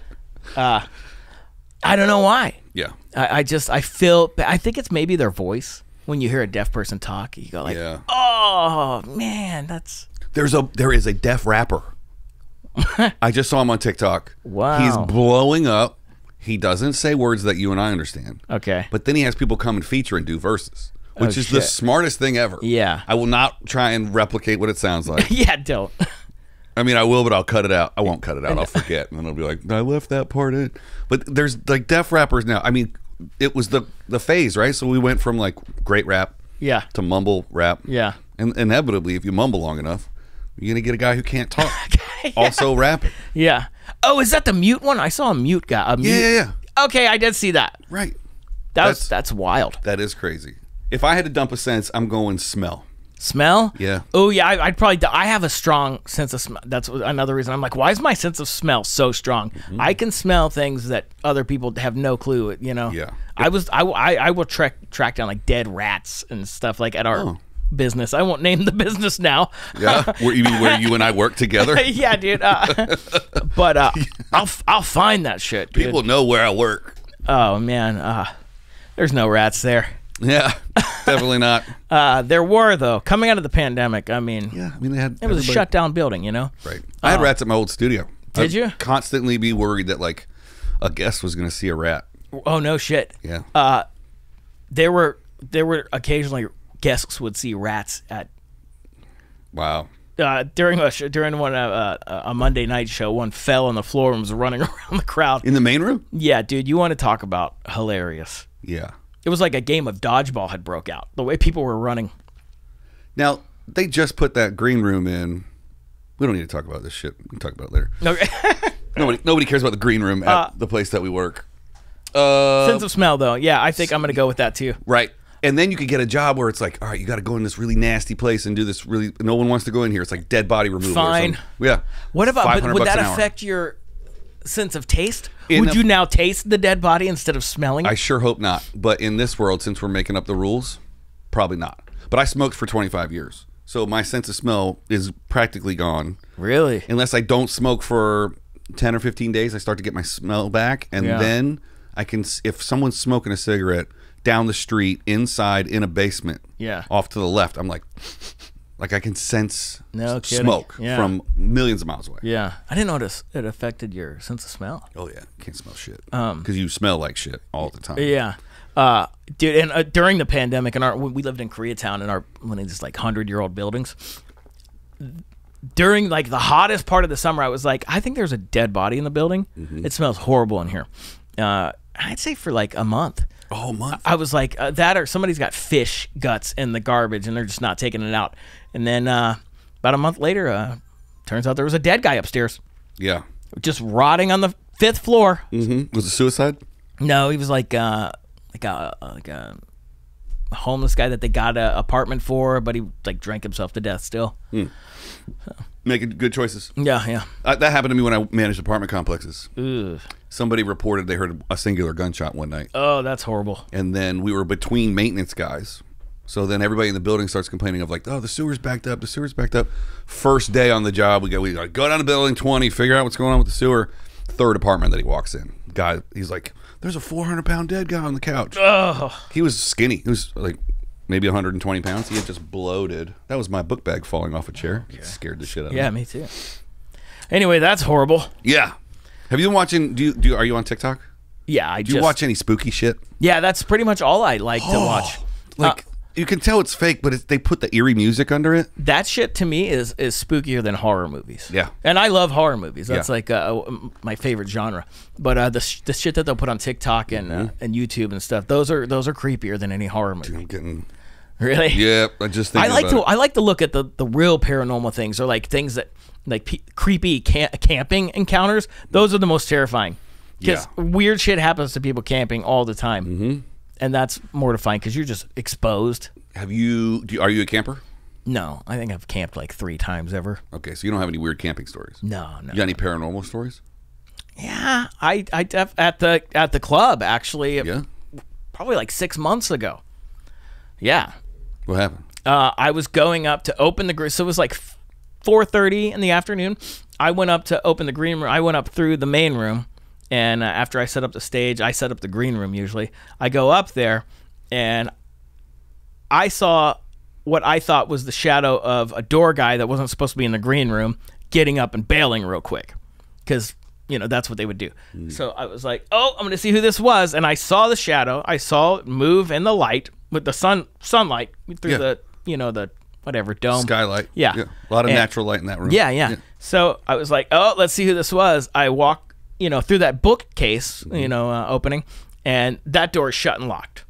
I don't know why. Yeah. I think it's maybe their voice. When you hear a deaf person talk, you go like, oh man, there is a deaf rapper. I just saw him on TikTok. Wow. He's blowing up. He doesn't say words that you and I understand. Okay. But then he has people come and feature and do verses, which is the smartest thing ever. Yeah. I will not try and replicate what it sounds like. Yeah, don't. I mean, I will, but I'll cut it out. I won't cut it out. I'll forget. And then I'll be like, I left that part in. But there's like deaf rappers now. I mean, it was the phase, right? So we went from like great rap to mumble rap. Yeah. And inevitably, if you mumble long enough, you're going to get a guy who can't talk. Also rapping. Yeah. Oh, is that the mute one? I saw a mute guy. Yeah. Okay, I did see that. Right. That's wild. That is crazy. If I had to dump a sense, I'm going smell. Smell? Yeah. Oh, yeah. I'd probably. I have a strong sense of smell. That's another reason. I'm like, why is my sense of smell so strong? Mm-hmm. I can smell things that other people have no clue. You know. Yeah. I will track down like dead rats and stuff like at our business. I won't name the business now. Yeah. Where you and I work together? Yeah, dude. But I'll find that shit. Dude. People know where I work. Oh man. There's no rats there. Yeah, definitely not. There were though. Coming out of the pandemic, I mean, it was a shut down building, you know. Right. I had rats at my old studio. Did you? Constantly be worried that like a guest was going to see a rat. Oh no shit. Yeah. There were occasionally guests would see rats at. Wow. During a Monday night show, one fell on the floor and was running around the crowd. In the main room? Yeah, dude. You want to talk about hilarious? Yeah. It was like a game of dodgeball had broke out. The way people were running. Now, they just put that green room in. We don't need to talk about this shit. We can talk about it later. Okay. Nobody cares about the green room at the place that we work. Sense of smell, though. Yeah, I think I'm going to go with that, too. Right. And then you could get a job where it's like, all right, you got to go in this really nasty place and do this really... No one wants to go in here. It's like dead body removal. Fine. Yeah. What about... Would that affect your sense of taste? Would you now taste the dead body instead of smelling it? I sure hope not. But in this world, since we're making up the rules, probably not. But I smoked for 25 years. So my sense of smell is practically gone. Really? Unless I don't smoke for 10 or 15 days, I start to get my smell back. And then I can... If someone's smoking a cigarette down the street, inside, in a basement, off to the left, I'm like I can sense smoke from millions of miles away. Yeah. I didn't notice it affected your sense of smell. Oh, yeah. Can't smell shit. Because you smell like shit all the time. Yeah. Dude, and during the pandemic, we lived in Koreatown in one of these like 100-year-old buildings. During like the hottest part of the summer, I was like, I think there's a dead body in the building. Mm-hmm. It smells horrible in here. I'd say for like a month. Oh, a month. I was like, that or somebody's got fish guts in the garbage and they're just not taking it out. And then about a month later, turns out there was a dead guy upstairs. Yeah. Just rotting on the 5th floor. Mm-hmm. Was it suicide? No, he was like a homeless guy that they got an apartment for, but he like drank himself to death still. So. Making good choices. Yeah. That happened to me when I managed apartment complexes. Ugh. Somebody reported they heard a singular gunshot one night. Oh, that's horrible. And then we were between maintenance guys. So then everybody in the building starts complaining of like, oh, the sewer's backed up. The sewer's backed up. First day on the job, we go down to building 20, figure out what's going on with the sewer. Third apartment that he walks in. Guy, he's like, there's a 400-pound dead guy on the couch. Oh. He was skinny. He was like maybe 120 pounds. He had just bloated. That was my book bag falling off a chair. It scared the shit out of me. Yeah, me too. Anyway, that's horrible. Yeah. Have you been watching, are you on TikTok? Yeah, Do you watch any spooky shit? Yeah, that's pretty much all I like to watch. Like, You can tell it's fake, but they put the eerie music under it. That shit to me is spookier than horror movies. Yeah. And I love horror movies. That's like my favorite genre. But the shit that they'll put on TikTok and YouTube and stuff, those are creepier than any horror movie. Dude, I'm getting... Really? Yeah, I just think I like to look at the real paranormal things, or like things that like creepy camping encounters. Those are the most terrifying because weird shit happens to people camping all the time, and that's mortifying because you're just exposed. Are you a camper? No, I think I've camped like 3 times ever. Okay, so you don't have any weird camping stories? No. You got any paranormal stories? Yeah, I at the club actually. Yeah. Probably like 6 months ago. Yeah. What happened? I was going up to open the so it was like 4:30 in the afternoon. I went up to open the green room. I went up through the main room, and after I set up the stage, I set up the green room usually. I go up there, and I saw what I thought was the shadow of a door guy that wasn't supposed to be in the green room getting up and bailing real quick, because that's what they would do. So I was like, oh, I'm going to see who this was, and I saw the shadow. I saw it move in the light with the sunlight through the the whatever dome skylight. Yeah. A lot of natural light in that room. Yeah. So I was like, oh, let's see who this was. I walk through that bookcase opening, and that door is shut and locked.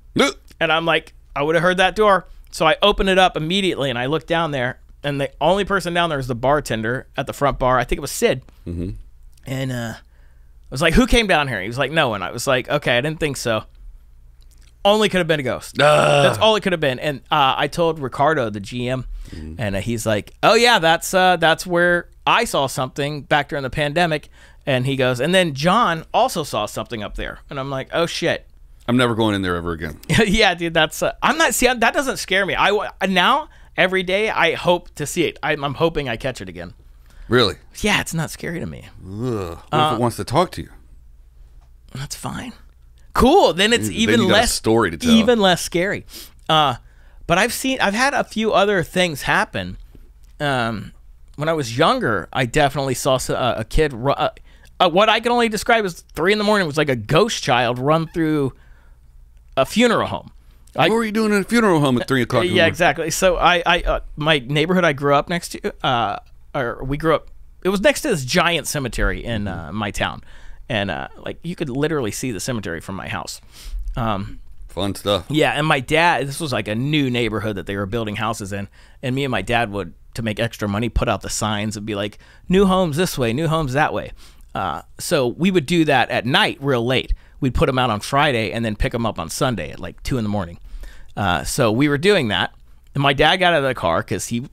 And I'm like, I would have heard that door. So I open it up immediately, and I look down there, and the only person down there is the bartender at the front bar. I think it was Sid. And I was like, who came down here? He was like, no one. I was like, okay, I didn't think so. Only could have been a ghost. That's all it could have been. And I told Ricardo, the GM, and he's like, oh yeah, that's where I saw something back during the pandemic. And he goes, and then John also saw something up there. And I'm like, oh shit. I'm never going in there ever again. Yeah, dude, that's I'm not. See, that doesn't scare me. Now every day I hope to see it. I'm hoping I catch it again. Really? Yeah, it's not scary to me. What if it wants to talk to you? That's fine. Cool. Then it's even less story to tell. Even less scary. But I've had a few other things happen. When I was younger, I definitely saw a kid. What I can only describe as 3 a.m. was like a ghost child run through a funeral home. What were you doing in a funeral home at 3 o'clock? Yeah, exactly. So my neighborhood I grew up next to, or we grew up, it was next to this giant cemetery in my town. And like you could literally see the cemetery from my house. Fun stuff. Yeah, and my dad, this was like a new neighborhood that they were building houses in. And me and my dad would, to make extra money, put out the signs and be like, new homes this way, new homes that way. So we would do that at night real late. We'd put them out on Friday and then pick them up on Sunday at like 2 a.m. So we were doing that. And my dad got out of the car because he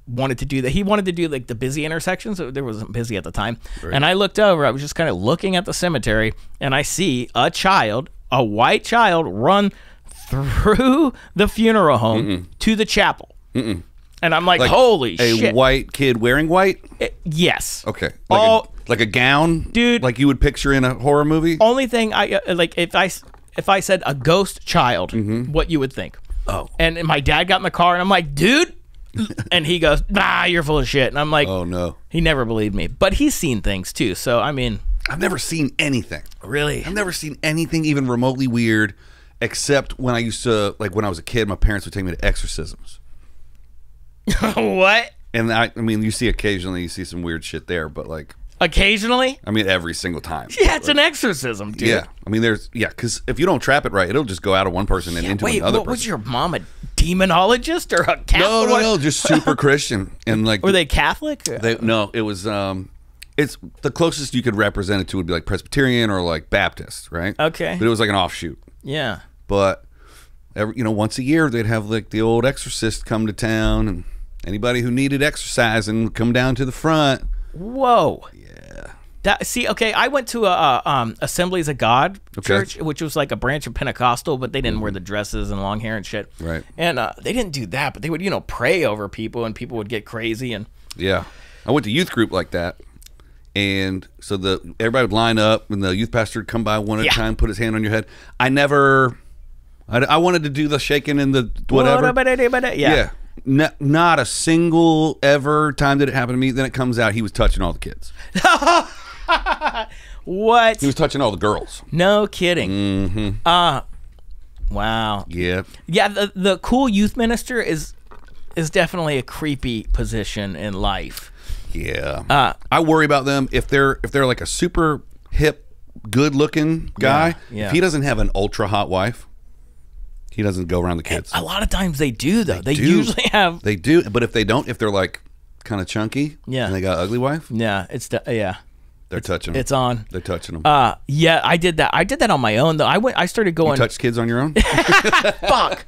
wanted to do that. He wanted to do like the busy intersections. There wasn't busy at the time. Right. And I looked over. I was just kind of looking at the cemetery, and I see a white child, run through the funeral home to the chapel. And I'm like holy shit. A white kid wearing white? Yes. Okay. Like a gown? Dude. Like you would picture in a horror movie? Only thing I like, if I said a ghost child, what you would think. Oh. And my dad got in the car, and I'm like, dude. And he goes, nah, you're full of shit. And I'm like, oh no. He never believed me. But he's seen things too. So, I mean. I've never seen anything. Really? I've never seen anything even remotely weird, except when I used to, like when I was a kid, my parents would take me to exorcisms. What? And I mean, you see some weird shit there, but like. Occasionally? I mean, every single time. Yeah, it's an exorcism, dude. Yeah. I mean, because if you don't trap it right, it'll just go out of one person and into another person. Was your mom a demonologist or a Catholic? No, just super Christian. And like, were they Catholic? No, it was, it's the closest you could represent it to would be like Presbyterian or like Baptist, right? Okay. But it was like an offshoot. Yeah. But, once a year, they'd have like the old exorcist come to town, and anybody who needed exercising would come down to the front. Whoa. Yeah. I went to a Assemblies of God church, which was like a branch of Pentecostal, but they didn't wear the dresses and long hair and shit. Right. And they didn't do that, but they would, pray over people, and people would get crazy. And yeah. I went to youth group like that. And so everybody would line up, and the youth pastor would come by one at a time, put his hand on your head. I wanted to do the shaking and the whatever. Yeah. Not a single ever time did it happen to me. Then it comes out he was touching all the kids. What? He was touching all the girls. No kidding. Wow. Yeah. Yeah, the cool youth minister is definitely a creepy position in life. Yeah. I worry about them if they're like a super hip, good looking guy. Yeah. If he doesn't have an ultra hot wife, he doesn't go around the kids. A lot of times they do though. They usually have. They do, but if they don't, if they're like kind of chunky, and they got an ugly wife, they're touching. It's on. They're touching them. Yeah, I did that. I did that on my own though. I started going. You touched kids on your own? Fuck.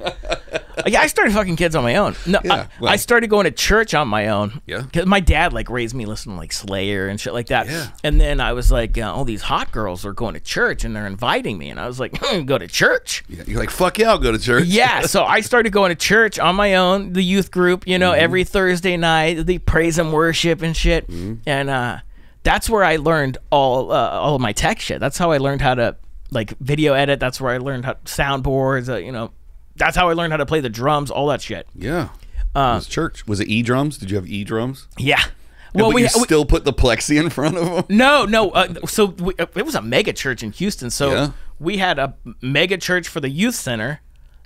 Yeah, I started fucking kids on my own. No, Yeah, I started going to church on my own. Yeah. Because my dad like raised me listening to like Slayer and shit like that. Yeah. And then I was like, all these hot girls are going to church and they're inviting me, and I was like, go to church. Yeah, you're like, fuck yeah, I'll go to church. Yeah, so I started going to church on my own, the youth group, every Thursday night, the praise and worship and shit. And that's where I learned all of my tech shit. That's how I learned how to like video edit. That's where I learned how soundboards, that's how I learned how to play the drums, all that shit. Yeah. It was church. Was it E-drums? Did you have E-drums? Yeah. Well, we still put the plexi in front of them? No. So it was a mega church in Houston. So we had a mega church for the youth center.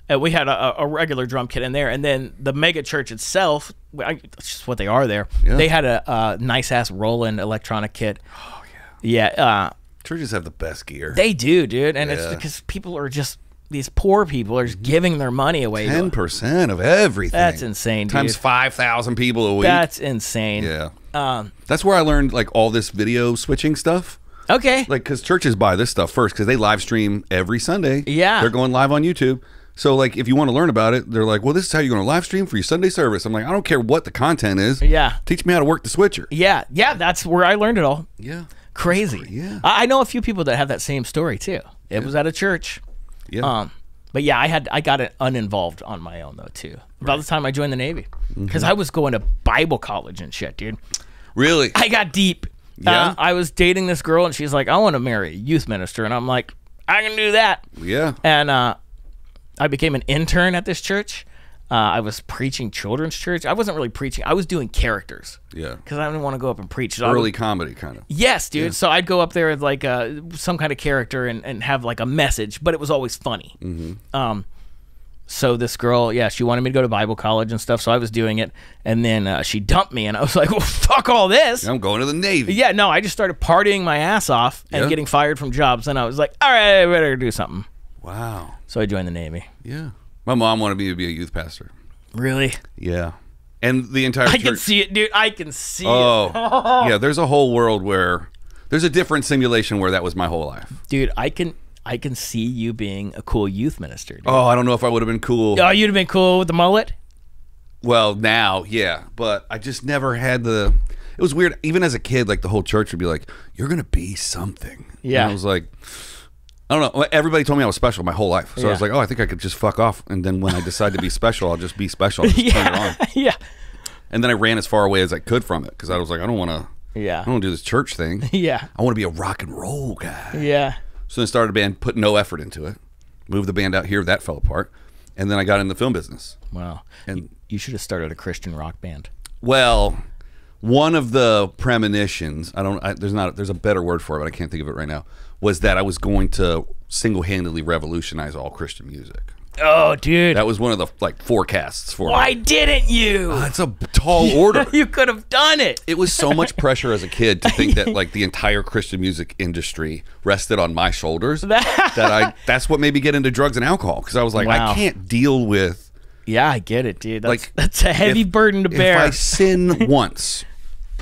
We had a regular drum kit in there. And then the mega church itself, it's just what they are there. Yeah. They had a nice-ass Roland electronic kit. Oh, yeah. Yeah. Churches have the best gear. They do, dude. And it's because people are just... These poor people are just giving their money away. 10% of everything. That's insane, dude. Times 5,000 people a week. That's insane. Yeah. That's where I learned like all this video switching stuff. Okay. Like, because churches buy this stuff first because they live stream every Sunday. Yeah. They're going live on YouTube. So, like, if you want to learn about it, they're like, well, this is how you're going to live stream for your Sunday service. I'm like, I don't care what the content is. Yeah. Teach me how to work the switcher. Yeah. Yeah, that's where I learned it all. Yeah. Crazy. Yeah. I know a few people that have that same story, too. It was at a church. Yeah. But yeah, I got it uninvolved on my own though too. About the time I joined the Navy, because I was going to Bible college and shit, dude. Really? I got deep. Yeah. I was dating this girl and she's like, I want to marry a youth minister, and I'm like, I can do that. Yeah. And I became an intern at this church. I was preaching children's church. I wasn't really preaching. I was doing characters. Yeah. Because I didn't want to go up and preach. So early comedy kind of. Yes, dude. Yeah. So I'd go up there with like some kind of character and have like a message, but it was always funny. So this girl, she wanted me to go to Bible college and stuff, so I was doing it. And then she dumped me, and I was like, well, fuck all this. I'm going to the Navy. Yeah, no, I just started partying my ass off and getting fired from jobs. And I was like, all right, I better do something. Wow. So I joined the Navy. Yeah. My mom wanted me to be a youth pastor. Really? Yeah. And the entire church. I can see it, dude. I can see it. Oh, yeah. There's a whole world where there's a different simulation where that was my whole life. Dude, I can see you being a cool youth minister. Dude. Oh, I don't know if I would have been cool. Oh, you'd have been cool with the mullet? Well, now, yeah. But I just never had the... It was weird. Even as a kid, like the whole church would be like, you're going to be something. Yeah. And I was like... I don't know. Everybody told me I was special my whole life. So I was like, oh, I think I could just fuck off. And then when I decide to be special, I'll just be special. I'll just turn it on. Yeah. And then I ran as far away as I could from it because I was like, I don't want to I don't do this church thing. Yeah. I want to be a rock and roll guy. Yeah. So then I started a band, put no effort into it. Moved the band out here. That fell apart. And then I got in the film business. Wow. And you should have started a Christian rock band. Well, one of the premonitions, there's a better word for it, but I can't think of it right now, was that I was going to single-handedly revolutionize all Christian music. Oh, dude. That was one of the forecasts for Why me. Didn't you? It's a tall order. You could have done it. It was so much pressure as a kid to think that like the entire Christian music industry rested on my shoulders that's what made me get into drugs and alcohol, because I was like, wow. I can't deal with... Yeah, I get it, dude. That's a heavy burden to bear. If I sin once,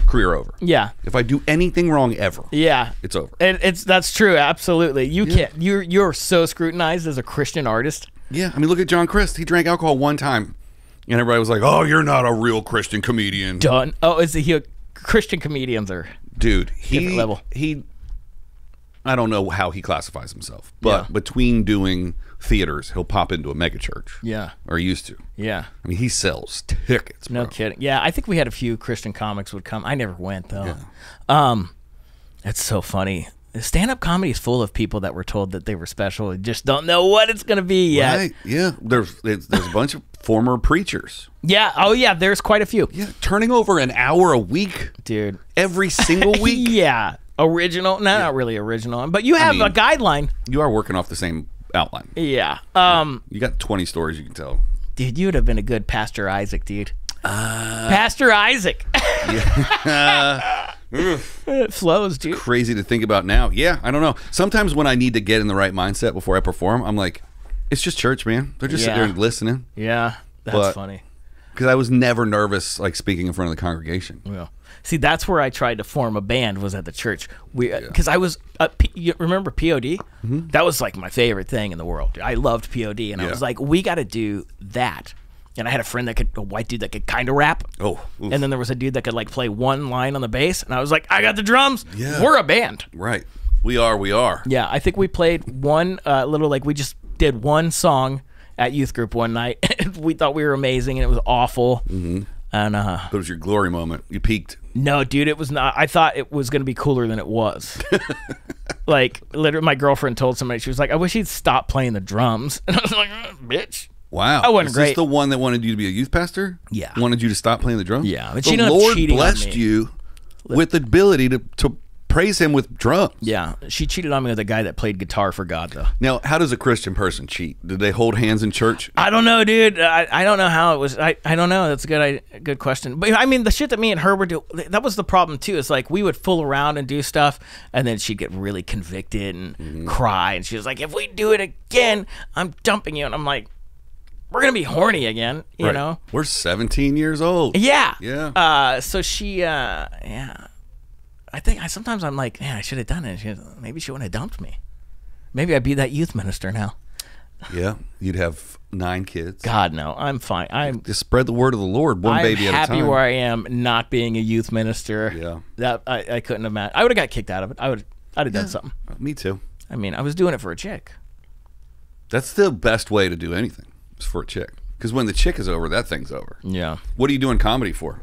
career over. Yeah. If I do anything wrong ever, it's over. That's true. Absolutely. You can't. You're so scrutinized as a Christian artist. Yeah. I mean, look at John Crist. He drank alcohol one time, and everybody was like, "Oh, you're not a real Christian comedian." Done. Oh, Christian comedians are dude. Different level. I don't know how he classifies himself, but between doing theaters, he'll pop into a mega church. Yeah. Or he used to. Yeah. I mean, he sells tickets, bro. No kidding. Yeah, I think we had a few Christian comics would come. I never went, though. Yeah. It's so funny. Stand-up comedy is full of people that were told that they were special and just don't know what it's going to be yet. Right. Yeah. There's a bunch of former preachers. Yeah. Oh, yeah. There's quite a few. Yeah. Turning over an hour a week. Dude. Every single week. Yeah. Original. No, not really original. But you have a guideline. You are working off the same outline. Yeah. You got 20 stories you can tell. Dude, you would have been a good Pastor Isaac, dude. Pastor Isaac. It flows, dude. Crazy to think about now. Yeah, I don't know. Sometimes when I need to get in the right mindset before I perform, I'm like, it's just church, man. They're just sitting there and listening. Yeah, that's funny. Because I was never nervous, like, speaking in front of the congregation. Yeah. See, that's where I tried to form a band, was at the church. Because I was, you remember POD? Mm-hmm. That was like my favorite thing in the world. I loved POD, and I was like, we got to do that. And I had a white dude that could kind of rap. Oh. Oof. And then there was a dude that could like play one line on the bass. And I was like, I got the drums. Yeah. We're a band. Right. We are. Yeah. I think we played one we just did one song at youth group one night. We thought we were amazing and it was awful. Mm-hmm. And but it was your glory moment. You peaked. No, dude, it was not. I thought it was going to be cooler than it was. Like, literally, my girlfriend told somebody, she was like, I wish he'd stop playing the drums. And I was like, bitch. Wow. I wasn't great. Is this the one that wanted you to be a youth pastor? Yeah. Wanted you to stop playing the drums? Yeah. But the Lord blessed you with the ability to praise him with drums. Yeah. She cheated on me with a guy that played guitar for God, though. Now, how does a Christian person cheat? Did they hold hands in church? I don't know, dude. I don't know how it was. I don't know. That's a good question. But, I mean, the shit that me and her would do, that was the problem, too. It's like we would fool around and do stuff, and then she'd get really convicted and cry. And she was like, if we do it again, I'm dumping you. And I'm like, we're going to be horny again, you know? We're 17 years old. Yeah. Yeah. So she, I think sometimes I'm like, man, I should have done it. Maybe she wouldn't have dumped me. Maybe I'd be that youth minister now. Yeah. You'd have 9 kids. God, no. I'm fine. Just spread the word of the Lord, one baby at a time. I'm happy where I am not being a youth minister. Yeah. That I couldn't have I would have got kicked out of it. I'd have done something. Me too. I mean, I was doing it for a chick. That's the best way to do anything. It's for a chick. Because when the chick is over, that thing's over. Yeah. What are you doing comedy for?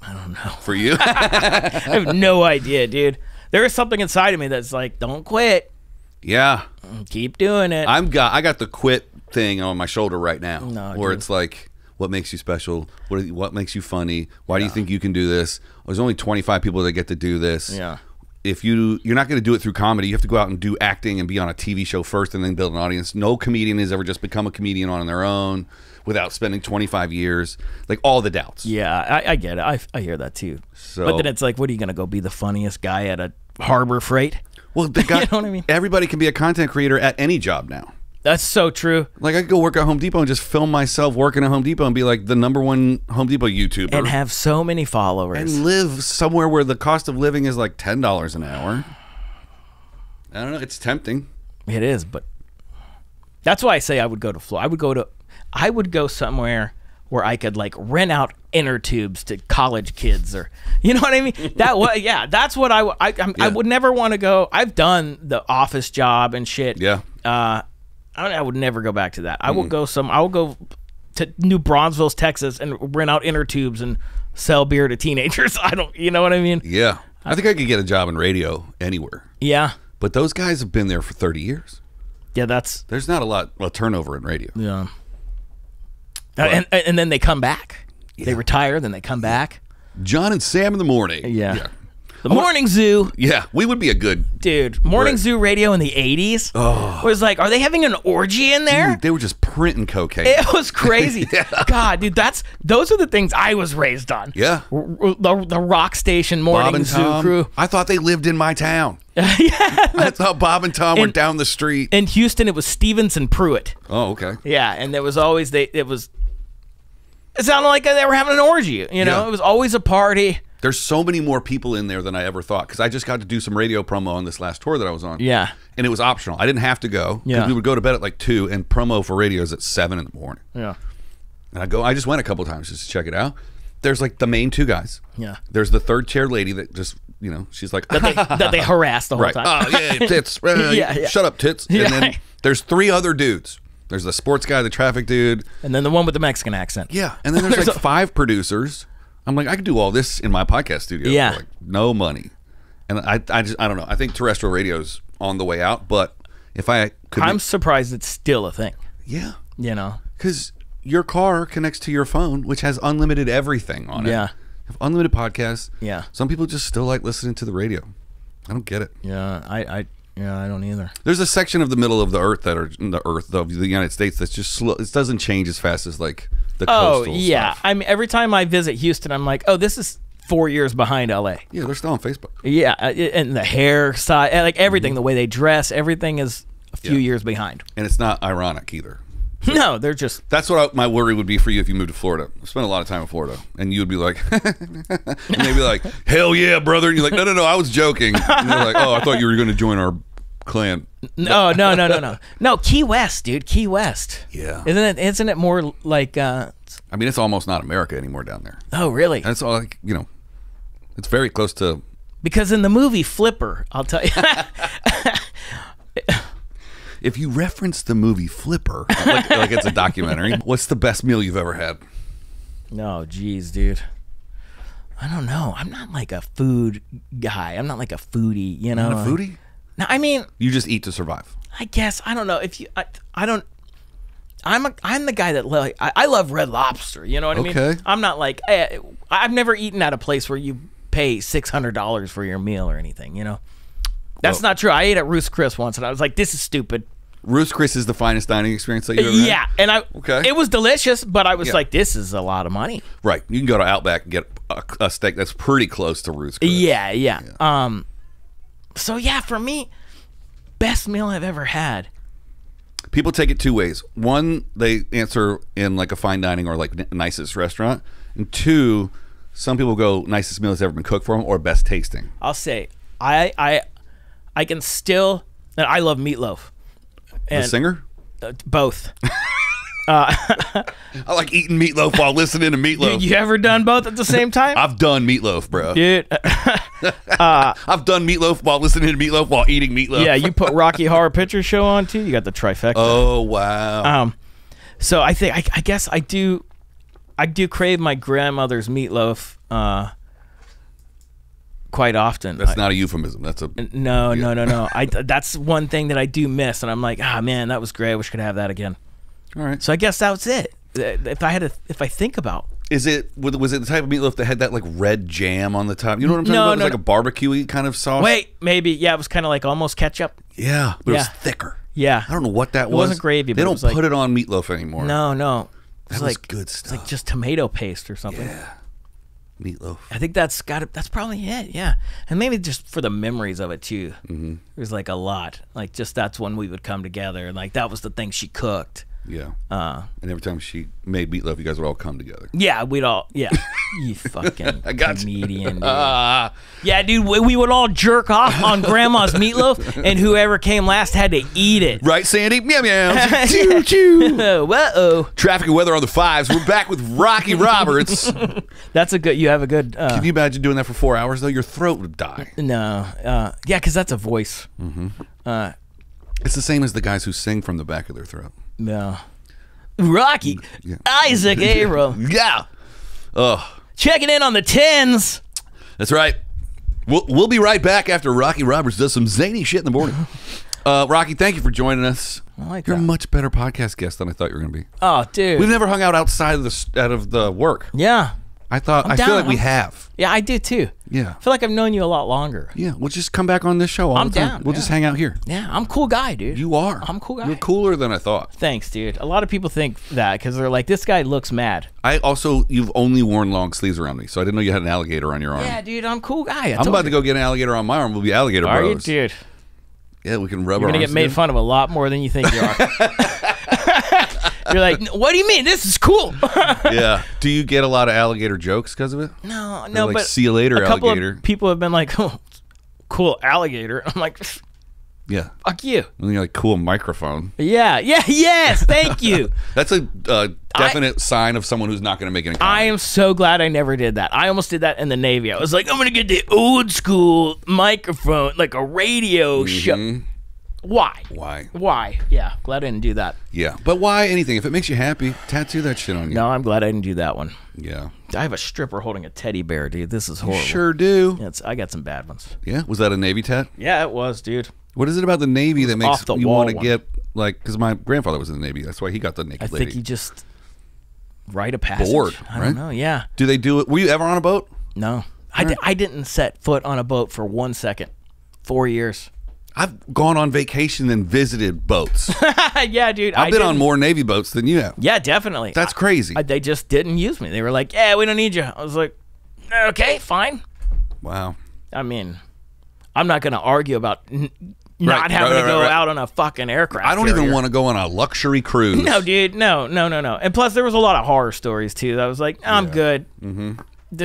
I don't know. For you? I have no idea, dude. There is something inside of me that's like, don't quit. Yeah. Keep doing it. I got the quit thing on my shoulder right now. No, where it's like, what makes you special? What makes you funny? Why do you think you can do this? There's only 25 people that get to do this. Yeah. If you're not going to do it through comedy, you have to go out and do acting and be on a TV show first and then build an audience. No comedian has ever just become a comedian on their own without spending 25 years. Like, all the doubts. Yeah, I get it. I hear that too. But then it's like, what are you going to go be the funniest guy at a Harbor Freight? Well, the guy, you know what I mean? Everybody can be a content creator at any job now. That's so true. Like, I could go work at Home Depot and just film myself working at Home Depot and be like the #1 Home Depot YouTuber. And have so many followers. And live somewhere where the cost of living is like $10 an hour. I don't know. It's tempting. It is, but that's why I say I would go to Florida. I would go somewhere where I could like rent out inner tubes to college kids, or you know what I mean. That's what I would never want to go. I've done the office job and shit. Yeah. I would never go back to that. I will go to New Braunfels, Texas, and rent out inner tubes and sell beer to teenagers. You know what I mean? Yeah. I think I could get a job in radio anywhere. Yeah. But those guys have been there for 30 years. Yeah, there's not a lot of turnover in radio. Yeah. And then they come back. Yeah. They retire, then they come back. John and Sam in the morning. Yeah. The Morning Zoo. Yeah, we would be a good... Dude, Morning Zoo radio in the 80s was like, are they having an orgy in there? Dude, they were just printing cocaine. It was crazy. Yeah. God, dude, those are the things I was raised on. Yeah. The rock station Morning Zoo crew. I thought they lived in my town. Yeah. I thought Bob and Tom were down the street. In Houston, it was Stevenson Pruitt. Oh, okay. Yeah, and there was always... It sounded like they were having an orgy, you know? Yeah. It was always a party. There's so many more people in there than I ever thought, because I just got to do some radio promo on this last tour that I was on. Yeah. And it was optional. I didn't have to go. Yeah. We would go to bed at like 2, and promo for radio is at 7 in the morning. Yeah. And I just went a couple times just to check it out. There's like the main 2 guys. Yeah. There's the third chair lady that just, she's like... that they harass the whole time. Oh, yeah, tits. Yeah. Shut up, tits. And then there's 3 other dudes. There's the sports guy, the traffic dude. And then the one with the Mexican accent. Yeah. And then there's like 5 producers. I'm like, I could do all this in my podcast studio for like no money. And I don't know. I think terrestrial radio's on the way out, but if I could... I'm surprised it's still a thing. Yeah. You know? Because your car connects to your phone, which has unlimited everything on it. Yeah. Unlimited podcasts. Yeah. Some people just still like listening to the radio. I don't get it. Yeah. Yeah, I don't either. There's a section of the middle of the earth that are in the earth of the United States that's just slow. It doesn't change as fast as like the coastal stuff. I mean, every time I visit Houston, I'm like, oh, this is 4 years behind LA. Yeah, they're still on Facebook. Yeah, and the hair style, like everything, the way they dress, everything is a few years behind. And it's not ironic either. No, they're just... That's what my worry would be for you if you moved to Florida. I spent a lot of time in Florida. And you would be like... and they'd be like, hell yeah, brother. And you're like, no, I was joking. And they're like, oh, I thought you were going to join our clan. No. No, Key West, dude. Key West. Yeah. Isn't it more like... I mean, it's almost not America anymore down there. Oh, really? And it's all like, it's very close to... Because in the movie Flipper, I'll tell you... If you reference the movie Flipper, like it's a documentary, what's the best meal you've ever had? No, geez, dude. I don't know. I'm not like a food guy. I'm not like a foodie, you know. Not a foodie? No, I mean... You just eat to survive. I guess. I don't know. If you... I don't... I'm the guy that like... I love Red Lobster, you know what I mean? Okay. I'm not like... I've never eaten at a place where you pay $600 for your meal or anything, you know? That's not true. I ate at Ruth's Chris once, and I was like, this is stupid. Ruth's Chris is the finest dining experience that you've ever had? Yeah, and it was delicious, but I was like, this is a lot of money. Right. You can go to Outback and get a steak that's pretty close to Ruth's Chris. Yeah. So, yeah, for me, best meal I've ever had. People take it two ways. One, they answer in like a fine dining or like nicest restaurant. And two, some people go nicest meal that's ever been cooked for them or best tasting. I'll say, I can still... And I love meatloaf. And the singer? Both. I like eating meatloaf while listening to meatloaf. You ever done both at the same time? I've done meatloaf, bro. Dude. I've done meatloaf while listening to meatloaf while eating meatloaf. Yeah, you put Rocky Horror Picture Show on too. You got the trifecta. Oh wow. So I think I guess I do crave my grandmother's meatloaf quite often. That's not a euphemism. That's a no. That's one thing that I do miss, and I'm like, man, that was great. I wish I could have that again. All right. So I guess that was it. If I think about, was it the type of meatloaf that had that like red jam on the top? You know what I'm talking about? It was like a barbecue-y kind of sauce. Wait, maybe it was kind of like almost ketchup. Yeah, but it was thicker. Yeah, I don't know what that was. It wasn't gravy. They but don't put it on meatloaf anymore. No. That was good stuff. It's like just tomato paste or something. Yeah. Meatloaf. I think that's probably it. Yeah, and maybe just for the memories of it too. Mm-hmm. There's like a lot. Like just that's when we would come together, and like that was the thing she cooked. Yeah. And every time she made meatloaf, you guys would all come together. Yeah, we'd all. Yeah, you fucking I got comedian. Dude. Yeah, dude, we would all jerk off on Grandma's meatloaf, and whoever came last had to eat it. Right, Sandy? Meow meow. Choo choo. Whoa. Traffic and weather on the fives. We're back with Rocky Roberts. That's a good. You have a good. Can you imagine doing that for 4 hours though? Your throat would die. No. Yeah, because that's a voice. Mm-hmm. It's the same as the guys who sing from the back of their throat. No. Rocky. Yeah. Isaac Abrams. Yeah. Checking in on the 10s. That's right. We'll be right back after Rocky Roberts does some zany shit in the morning. Rocky, thank you for joining us. You're a much better podcast guest than I thought you were going to be. Oh, dude. We've never hung out outside of the work. Yeah. I feel like we have. Yeah, I do too. Yeah. I feel like I've known you a lot longer. Yeah, we'll just come back on this show all the time. Down. We'll just hang out here. Yeah, I'm a cool guy, dude. You are. I'm a cool guy. You're cooler than I thought. Thanks, dude. A lot of people think that because they're like, this guy looks mad. You've only worn long sleeves around me, so I didn't know you had an alligator on your arm. Yeah, dude, I'm a cool guy. I'm about to go get an alligator on my arm. We'll be alligator bros. Are you, dude? Yeah, we can rub You're our arms. You're going to get made fun of a lot more than you think you are. You're like, what do you mean? This is cool. Yeah. Do you get a lot of alligator jokes because of it? No, like, but see you later, a couple alligator. Of people have been like, oh, cool alligator. I'm like, yeah. Fuck you. And you're like, cool microphone. Yeah. Yes. Thank you. That's a definite sign of someone who's not going to make any comedy. I am so glad I never did that. I almost did that in the Navy. I was like, I'm going to get the old school microphone, like a radio show. Why? Yeah, glad I didn't do that. Yeah, but why anything? If it makes you happy, tattoo that shit on you. No, I'm glad I didn't do that one. Yeah. I have a stripper holding a teddy bear, dude. This is horrible. You sure do. Yeah, I got some bad ones. Yeah? Was that a Navy tat? Yeah, it was, dude. What is it about the Navy that makes you want to one. get, like, because my grandfather was in the Navy. That's why he got the naked lady. I think he just rite of passage. Bored, I don't know, yeah. Do they do it? Were you ever on a boat? No. I didn't set foot on a boat for 1 second. 4 years. I've gone on vacation and visited boats. Yeah, dude. I've been on more Navy boats than you have. Yeah, definitely. That's crazy. They just didn't use me. They were like, yeah, we don't need you. I was like, okay, fine. Wow. I mean, I'm not going to argue about not having to go out on a fucking aircraft. I don't even want to go on a luxury cruise. No, dude. No. And plus, there was a lot of horror stories, too. I was like, I'm good.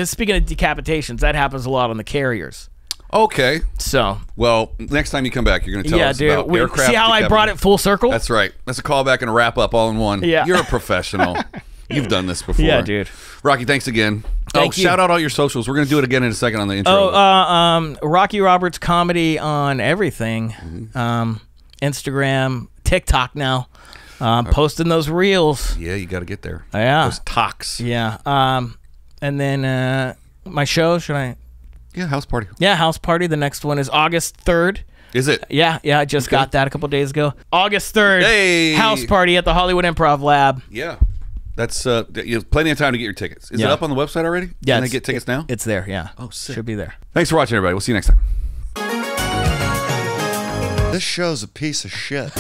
Speaking of decapitations, that happens a lot on the carriers. Okay. So. Well, next time you come back, you're going to tell us about aircraft. See how I brought it full circle? That's right. That's a callback and a wrap up all in one. Yeah. You're a professional. You've done this before. Yeah, dude. Rocky, thanks again. Thank you. Shout out all your socials. We're going to do it again in a second on the intro. Rocky Roberts Comedy on everything. Instagram, TikTok now. Posting those reels. Yeah, you got to get there. Yeah. Those talks. Yeah. And then my show, should I? Yeah, house party. Yeah, house party. The next one is August 3rd. Is it? Yeah, I just got that a couple days ago. August 3rd. Hey. House party at the Hollywood Improv Lab. Yeah. That's you have plenty of time to get your tickets. Is it up on the website already? Yeah. Can they get tickets now? It's there, yeah. Oh, sick. Should be there. Thanks for watching, everybody. We'll see you next time. This show's a piece of shit.